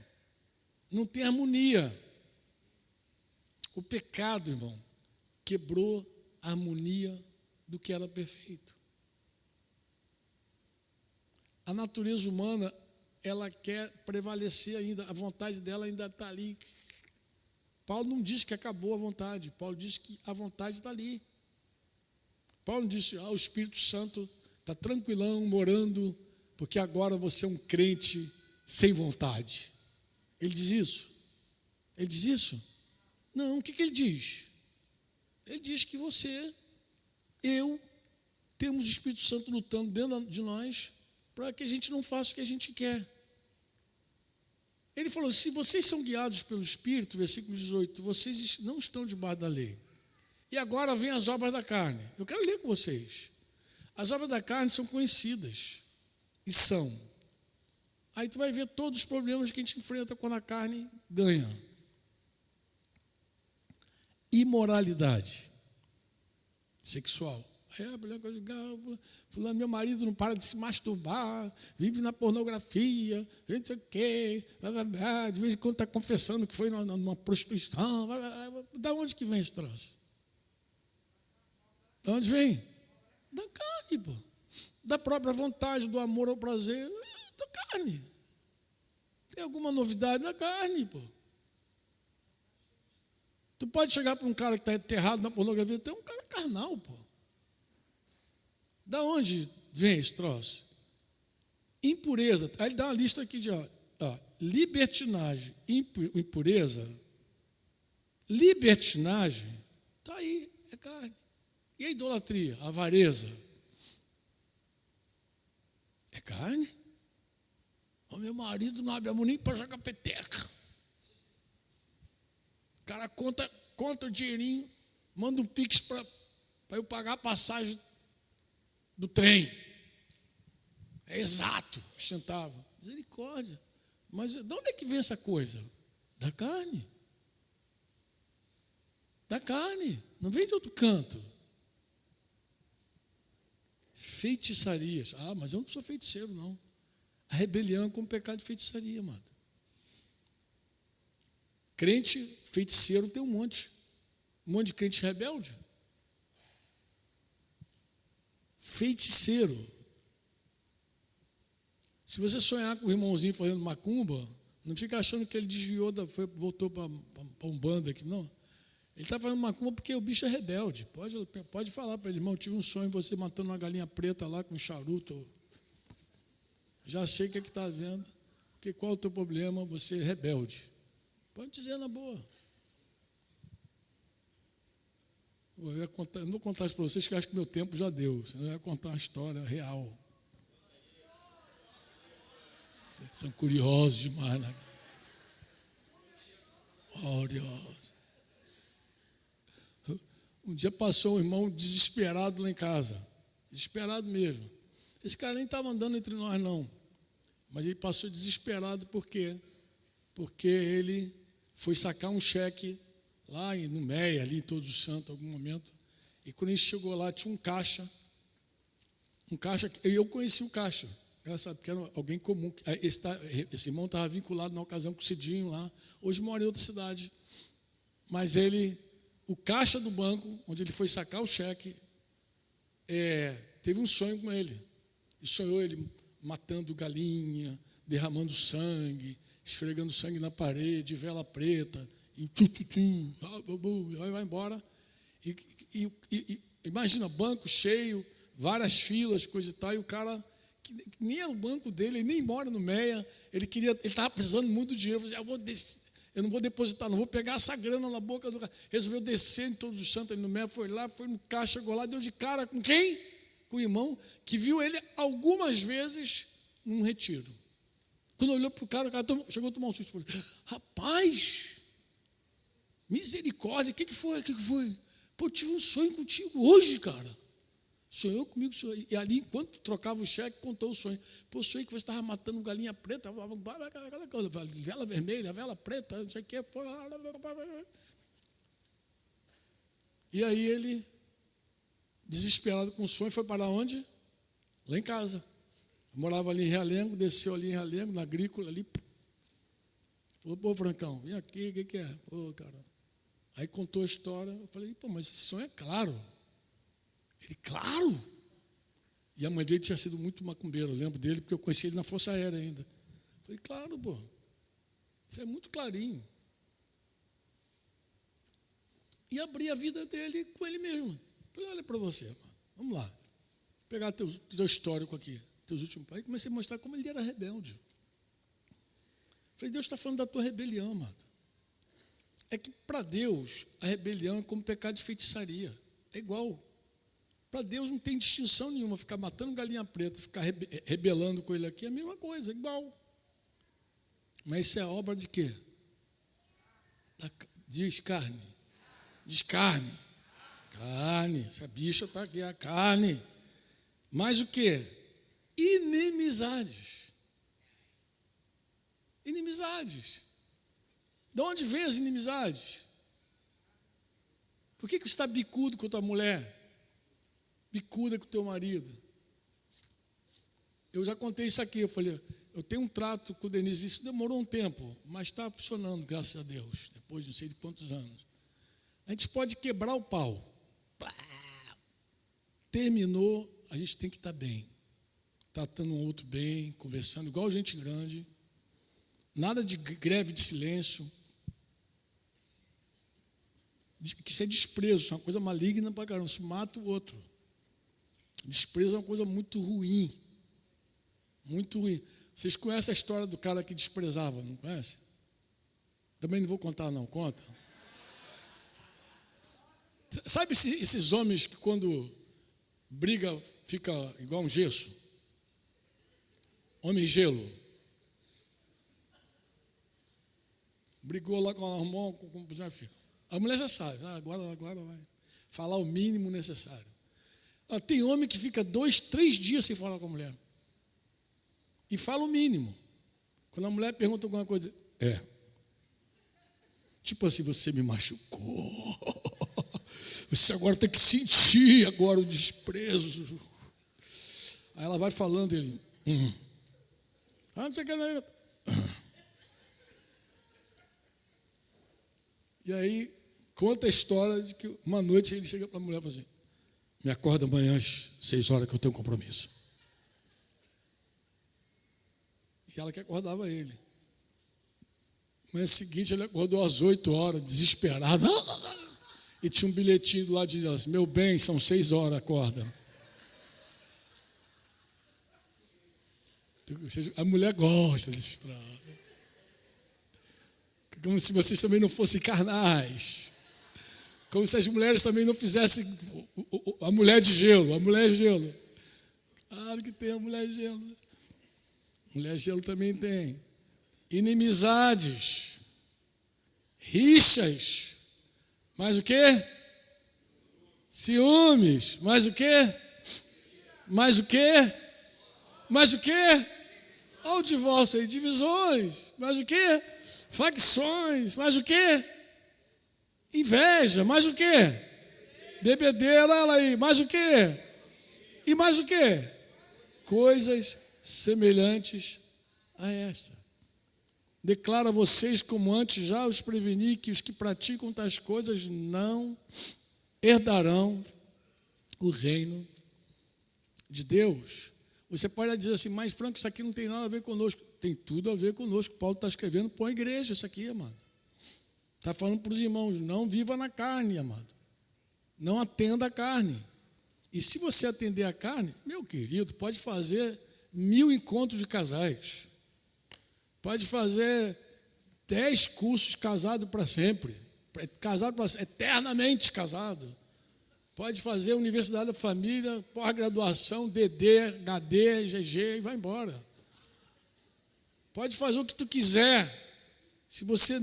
Não tem harmonia. O pecado, irmão, quebrou a harmonia do que era perfeito. A natureza humana, ela quer prevalecer ainda, a vontade dela ainda está ali. Paulo não diz que acabou a vontade, Paulo diz que a vontade está ali. Paulo não disse, o Espírito Santo está tranquilão, morando, porque agora você é um crente sem vontade. Ele diz isso? Ele diz isso? Não, o que ele diz? Ele diz que temos o Espírito Santo lutando dentro de nós, para que a gente não faça o que a gente quer. Ele falou, se vocês são guiados pelo Espírito, versículo 18, vocês não estão debaixo da lei. E agora vem as obras da carne. Eu quero ler com vocês. As obras da carne são conhecidas. E são. Aí tu vai ver todos os problemas que a gente enfrenta quando a carne ganha. Imoralidade sexual. Aí a mulher falando, meu marido não para de se masturbar, vive na pornografia, não sei o quê, de vez em quando está confessando que foi numa prostituição. Da onde que vem esse troço? Da onde vem? Da carne, pô. Da própria vontade, do amor ao prazer, da carne. Tem alguma novidade da carne, pô. Tu pode chegar para um cara que está enterrado na pornografia, tem um cara carnal, pô. Da onde vem esse troço? Impureza. Aí ele dá uma lista aqui de libertinagem, impureza. Libertinagem, está aí, é carne. E a idolatria, a avareza? É carne? O meu marido não abre a mão nem para jogar peteca. O cara conta o dinheirinho, manda um pix para eu pagar a passagem do trem. É exato, centavo. Misericórdia. Mas de onde é que vem essa coisa? Da carne. Da carne. Não vem de outro canto. Feitiçarias. Mas eu não sou feiticeiro, não. A rebelião é como pecado de feitiçaria, amado. Crente feiticeiro tem um monte de crente rebelde. Feiticeiro. Se você sonhar com o irmãozinho fazendo macumba, não fica achando que ele desviou, voltou para Umbanda aqui, não. Ele está fazendo macumba porque o bicho é rebelde. Pode falar para ele, irmão, tive um sonho, você matando uma galinha preta lá com um charuto. Já sei o que está vendo. Porque qual é o teu problema? Você é rebelde. Pode dizer na boa. Eu não vou contar isso para vocês, que eu acho que meu tempo já deu. Senão eu ia contar uma história real. Vocês são curiosos demais, né? Curiosos. Um dia passou um irmão desesperado lá em casa. Desesperado mesmo. Esse cara nem estava andando entre nós, não. Mas ele passou desesperado por quê? Porque ele foi sacar um cheque lá no Meia, ali em Todos os Santos, em algum momento. E quando ele chegou lá, tinha um caixa. Eu conheci o caixa. Engraçado, porque era alguém comum. Esse irmão estava vinculado na ocasião com o Cidinho lá. Hoje mora em outra cidade. Mas o caixa do banco, onde ele foi sacar o cheque, teve um sonho com ele. E sonhou ele matando galinha, derramando sangue, esfregando sangue na parede, vela preta, e aí vai embora. E imagina, banco cheio, várias filas, coisa e tal, e o cara, que nem é o banco dele, ele nem mora no Meia, ele estava precisando muito de dinheiro, ele falou, eu não vou depositar, não vou pegar essa grana na boca do cara. Resolveu descer em Todos os Santos, ali no Meia, foi lá, foi no caixa, chegou lá, deu de cara com quem? Com o irmão, que viu ele algumas vezes num retiro. Quando olhou para o cara chegou a tomar um susto. Falou, rapaz, misericórdia, o que foi? Pô, eu tive um sonho contigo hoje, cara. Sonhou comigo, e ali, enquanto trocava o cheque, contou o sonho. Pô, sonhei que você estava matando galinha preta, vela vermelha, vela preta, não sei o que. E aí ele, desesperado com o sonho, foi para onde? Lá em casa. Eu morava ali em Realengo, desceu ali em Realengo, na agrícola ali. Falou, pô, Francão, vem aqui, o que é? Pô, cara. Aí contou a história, eu falei, pô, mas esse sonho é claro. Ele, claro. E a mãe dele tinha sido muito macumbeira, eu lembro dele, porque eu conheci ele na Força Aérea ainda. Eu falei, claro, pô. Isso é muito clarinho. E abri a vida dele com ele mesmo. Eu falei, olha para você, mano. Vamos lá. Vou pegar teu histórico aqui, teus últimos pais, e comecei a mostrar como ele era rebelde. Eu falei, Deus está falando da tua rebelião, amado. É que para Deus, a rebelião é como pecado de feitiçaria. É igual. Para Deus não tem distinção nenhuma. Ficar matando galinha preta, ficar rebelando com ele aqui, é a mesma coisa, é igual. Mas isso é obra de quê? Diz carne. Diz carne. Carne. Essa bicha está aqui, a carne. Mas o quê? Inimizades. Inimizades. De onde vem as inimizades? Por que você está bicudo com a tua mulher? Bicuda com o teu marido? Eu já contei isso aqui, eu falei, eu tenho um trato com o Denise, isso demorou um tempo, mas está funcionando, graças a Deus, depois de não sei de quantos anos. A gente pode quebrar o pau. Terminou, a gente tem que estar bem. Tratando um outro bem, conversando, igual gente grande. Nada de greve de silêncio. Que isso é desprezo, isso é uma coisa maligna para caramba, isso mata o outro. Desprezo é uma coisa muito ruim. Muito ruim. Vocês conhecem a história do cara que desprezava, não conhece? Também não vou contar, não. Conta. Sabe esses homens que quando briga fica igual um gesso? Homem gelo. Brigou lá com a irmã, já fica. A mulher já sabe, agora vai falar o mínimo necessário. Tem homem que fica 2, 3 dias sem falar com a mulher. E fala o mínimo. Quando a mulher pergunta alguma coisa, tipo assim, você me machucou. Você agora tem que sentir agora o desprezo. Aí ela vai falando, ele, não sei o que. E aí, conta a história de que uma noite ele chega para a mulher e fala assim: me acorda amanhã às 6 horas que eu tenho um compromisso. E ela que acordava ele. No mês seguinte ele acordou às 8 horas, desesperado. E tinha um bilhetinho do lado de Deus: meu bem, são 6 horas, acorda. A mulher gosta desse trabalho. Como se vocês também não fossem carnais. Como se as mulheres também não fizessem a mulher de gelo. A mulher de gelo. Claro que tem a mulher de gelo. Mulher de gelo também tem. Inimizades. Rixas. Mais o quê? Ciúmes. Mais o quê? Mais o quê? Mais o quê? Olha o divórcio aí. Divisões. Mais o quê? Facções. Mais o quê? Inveja. Mais o quê? Bebedeira. Olha ela aí. Mais o quê? E mais o quê? Coisas semelhantes a essa. Declaro a vocês, como antes já os preveni, que os que praticam tais coisas não herdarão o reino de Deus. Você pode dizer assim: mas Franco, isso aqui não tem nada a ver conosco. Tem tudo a ver conosco. Paulo está escrevendo para a igreja isso aqui, amado. Está falando para os irmãos: não viva na carne, amado. Não atenda a carne. E se você atender a carne, meu querido, pode fazer 1000 encontros de casais. Pode fazer 10 cursos casado para sempre. Casado para sempre, eternamente casado. Pode fazer Universidade da Família, pós-graduação, DD, HD, GG e vai embora. Pode fazer o que tu quiser. Se você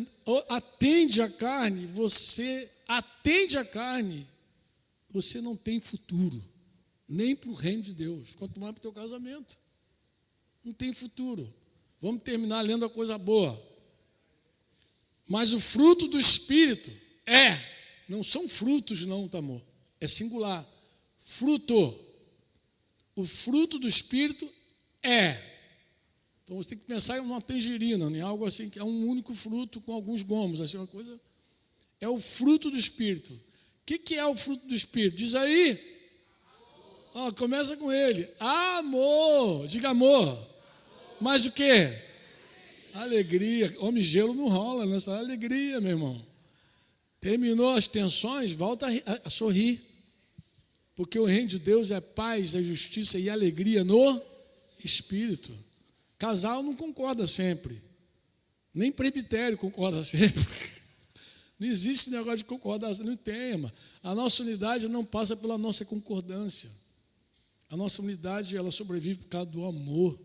atende a carne, você não tem futuro. Nem para o reino de Deus, quanto mais para o teu casamento. Não tem futuro. Vamos terminar lendo a coisa boa. Mas o fruto do Espírito não são frutos não, tá, amor? É singular. Fruto. O fruto do Espírito é. Então você tem que pensar em uma tangerina, em algo assim, que é um único fruto com alguns gomos. Assim, uma coisa. É o fruto do Espírito. O que é o fruto do Espírito? Diz aí. Ó, começa com ele. Amor. Diga amor. Mas o quê? Alegria. Homem gelo não rola nessa alegria, meu irmão. Terminou as tensões, volta a sorrir. Porque o reino de Deus é paz, é justiça e alegria no Espírito. Casal não concorda sempre. Nem presbitério concorda sempre. Não existe negócio de concordar, não tem, irmão. A nossa unidade não passa pela nossa concordância. A nossa unidade, ela sobrevive por causa do amor.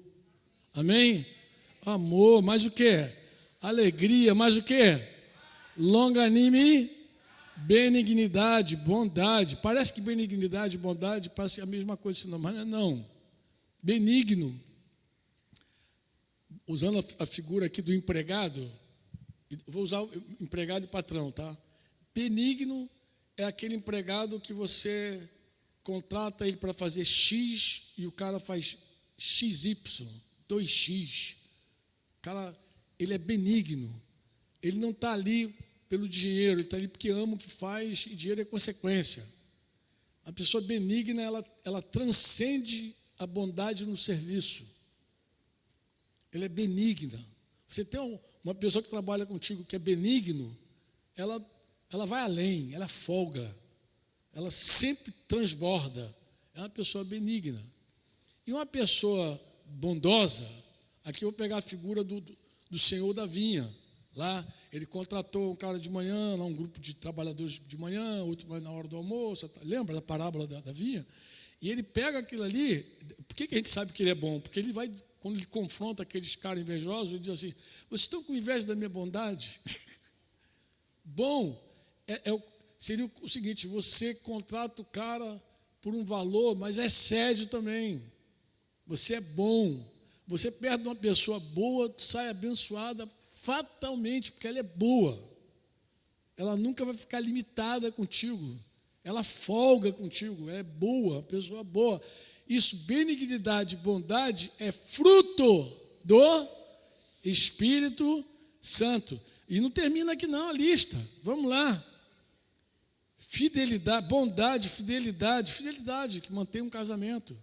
Amém? Amor, mais o quê? Alegria, mais o quê? Longanimidade, benignidade, bondade. Parece que benignidade e bondade parecem a mesma coisa, mas não. Benigno, usando a figura aqui do empregado, vou usar o empregado e patrão, tá? Benigno é aquele empregado que você contrata ele para fazer X e o cara faz XY. 2x. Cara, ele é benigno. Ele não está ali pelo dinheiro, ele está ali porque ama o que faz e dinheiro é consequência. A pessoa benigna, ela transcende a bondade no serviço. Ela é benigna. Você tem uma pessoa que trabalha contigo que é benigno, ela vai além, ela folga, ela sempre transborda. É uma pessoa benigna. E uma pessoa bondosa, aqui eu vou pegar a figura do senhor da vinha. Lá ele contratou um cara de manhã, lá um grupo de trabalhadores de manhã, outro na hora do almoço. Lembra da parábola da vinha? E ele pega aquilo ali. Por que a gente sabe que ele é bom? Porque ele vai, quando ele confronta aqueles caras invejosos, ele diz assim: vocês estão com inveja da minha bondade? Bom seria o seguinte: você contrata o cara por um valor, mas excede também. Você é bom. Você perto de uma pessoa boa, tu sai abençoada fatalmente, porque ela é boa. Ela nunca vai ficar limitada contigo. Ela folga contigo, é boa, pessoa boa. Isso, benignidade e bondade, é fruto do Espírito Santo. E não termina aqui não a lista. Vamos lá. Fidelidade, bondade, fidelidade que mantém um casamento.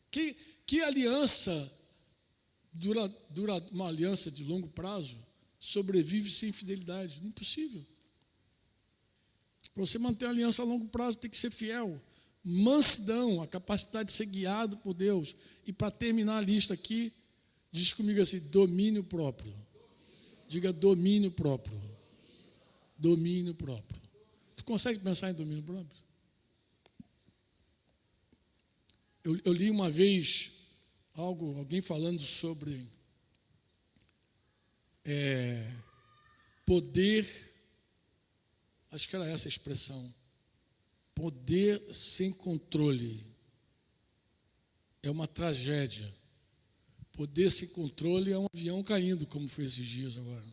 Que aliança dura uma aliança de longo prazo sobrevive sem fidelidade? Impossível. Para você manter uma aliança a longo prazo tem que ser fiel. Mansidão, a capacidade de ser guiado por Deus. E para terminar a lista aqui, diz comigo assim: domínio próprio. Diga domínio próprio. Domínio próprio. Tu consegue pensar em domínio próprio? Eu li uma vez alguém falando sobre poder, acho que era essa a expressão, poder sem controle é uma tragédia. Poder sem controle é um avião caindo, como foi esses dias agora.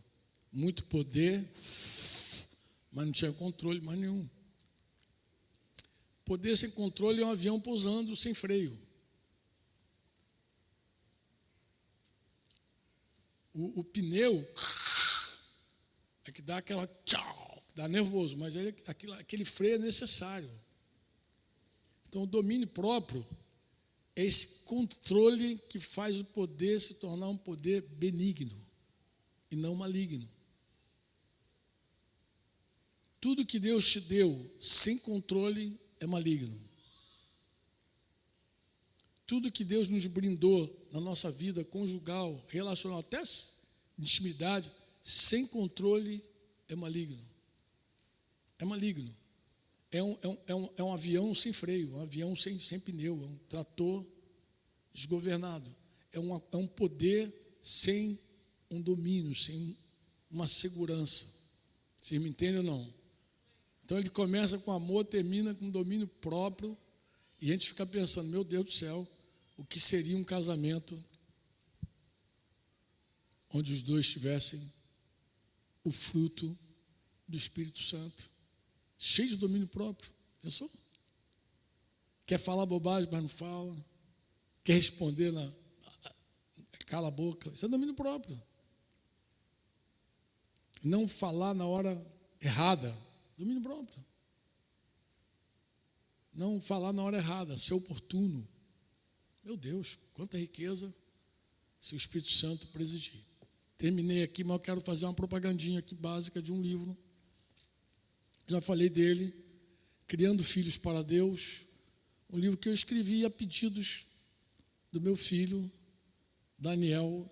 Muito poder, mas não tinha controle mais nenhum. Poder sem controle é um avião pousando sem freio. O pneu é que dá aquela tchau, dá nervoso, mas aquele freio é necessário. Então, o domínio próprio é esse controle que faz o poder se tornar um poder benigno e não maligno. Tudo que Deus te deu sem controle é maligno. Tudo que Deus nos brindou na nossa vida conjugal, relacional, até intimidade, sem controle é maligno. É maligno. É um avião sem freio, um avião sem pneu, é um trator desgovernado. É um poder sem um domínio, sem uma segurança. Vocês me entendem ou não? Então ele começa com amor, termina com domínio próprio, e a gente fica pensando, meu Deus do céu, o que seria um casamento onde os dois tivessem o fruto do Espírito Santo, cheio de domínio próprio. Pensou? Quer falar bobagem, mas não fala. Quer responder, cala a boca. Isso é domínio próprio. Não falar na hora errada, domínio próprio. Não falar na hora errada, ser oportuno. Meu Deus, quanta riqueza se o Espírito Santo presidir. Terminei aqui, mas eu quero fazer uma propagandinha aqui básica de um livro. Já falei dele, Criando Filhos para Deus, um livro que eu escrevi a pedidos do meu filho, Daniel,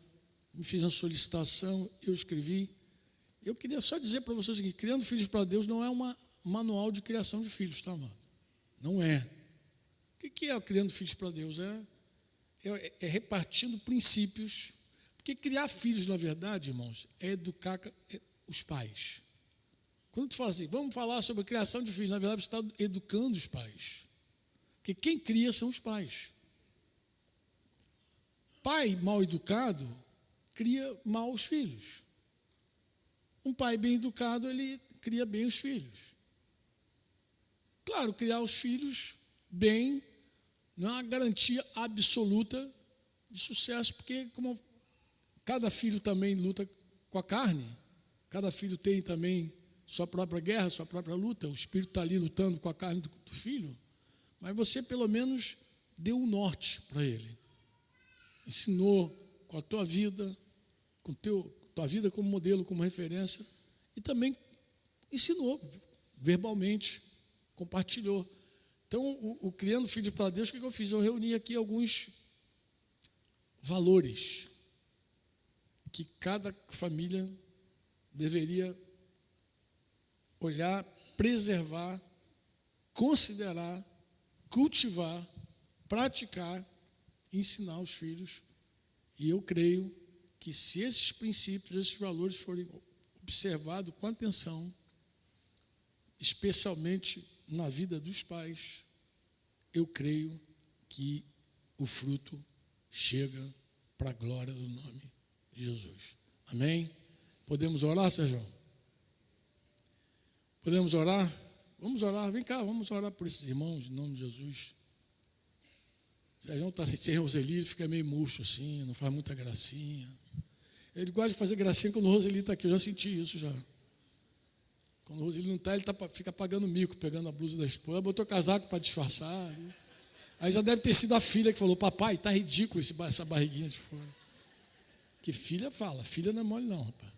me fez uma solicitação, eu escrevi. Eu queria só dizer para vocês que Criando Filhos para Deus não é um manual de criação de filhos, tá, amado? Não é. O que é o Criando Filhos para Deus? É repartindo princípios, porque criar filhos, na verdade, irmãos, é educar os pais. Quando tu fala assim, vamos falar sobre a criação de filhos, na verdade você está educando os pais, porque quem cria são os pais. Pai mal educado cria mal os filhos. Um pai bem educado, ele cria bem os filhos. Claro, criar os filhos bem não é uma garantia absoluta de sucesso, porque como cada filho também luta com a carne, cada filho tem também sua própria guerra, sua própria luta, o espírito está ali lutando com a carne do filho, mas você pelo menos deu um norte para ele, ensinou com a tua vida, com tua vida como modelo, como referência, e também ensinou verbalmente, compartilhou. Então, o Criando Filhos para Deus, o que eu fiz? Eu reuni aqui alguns valores que cada família deveria olhar, preservar, considerar, cultivar, praticar, ensinar os filhos. E eu creio que se esses princípios, esses valores forem observados com atenção, especialmente na vida dos pais, eu creio que o fruto chega para a glória do nome de Jesus. Amém? Podemos orar, Sérgio? Podemos orar? Vamos orar, vem cá, vamos orar por esses irmãos, em nome de Jesus. Sérgio está sem Roseli, ele fica meio murcho assim, não faz muita gracinha. Ele gosta de fazer gracinha quando o Roseli está aqui, eu já senti isso já. Quando o Roseli não está, ele fica pagando mico, pegando a blusa da esposa, botou casaco para disfarçar. Né? Aí já deve ter sido a filha que falou: papai, está ridículo essa barriguinha de fora. Que filha fala, filha não é mole não, rapaz.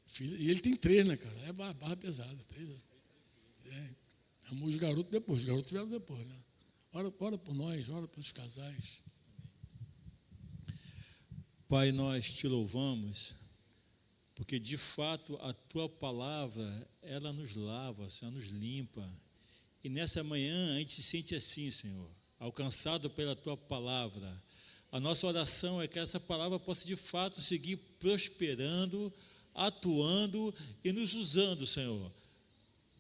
Filha, e ele tem 3, né, cara? É barra pesada, 3 anos. Amou os garotos depois, os garotos vieram depois, né? Ora por nós, ora pelos casais. Pai, nós te louvamos, porque de fato a tua palavra, ela nos lava, Senhor, nos limpa. E nessa manhã a gente se sente assim, Senhor, alcançado pela tua palavra. A nossa oração é que essa palavra possa de fato seguir prosperando, atuando e nos usando, Senhor,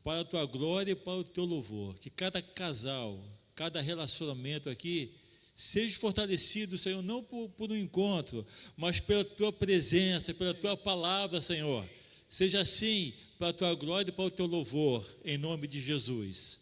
para a tua glória e para o teu louvor. Que cada casal, cada relacionamento aqui seja fortalecido, Senhor, não por um encontro, mas pela tua presença, pela tua palavra, Senhor. Seja assim para a tua glória e para o teu louvor, em nome de Jesus.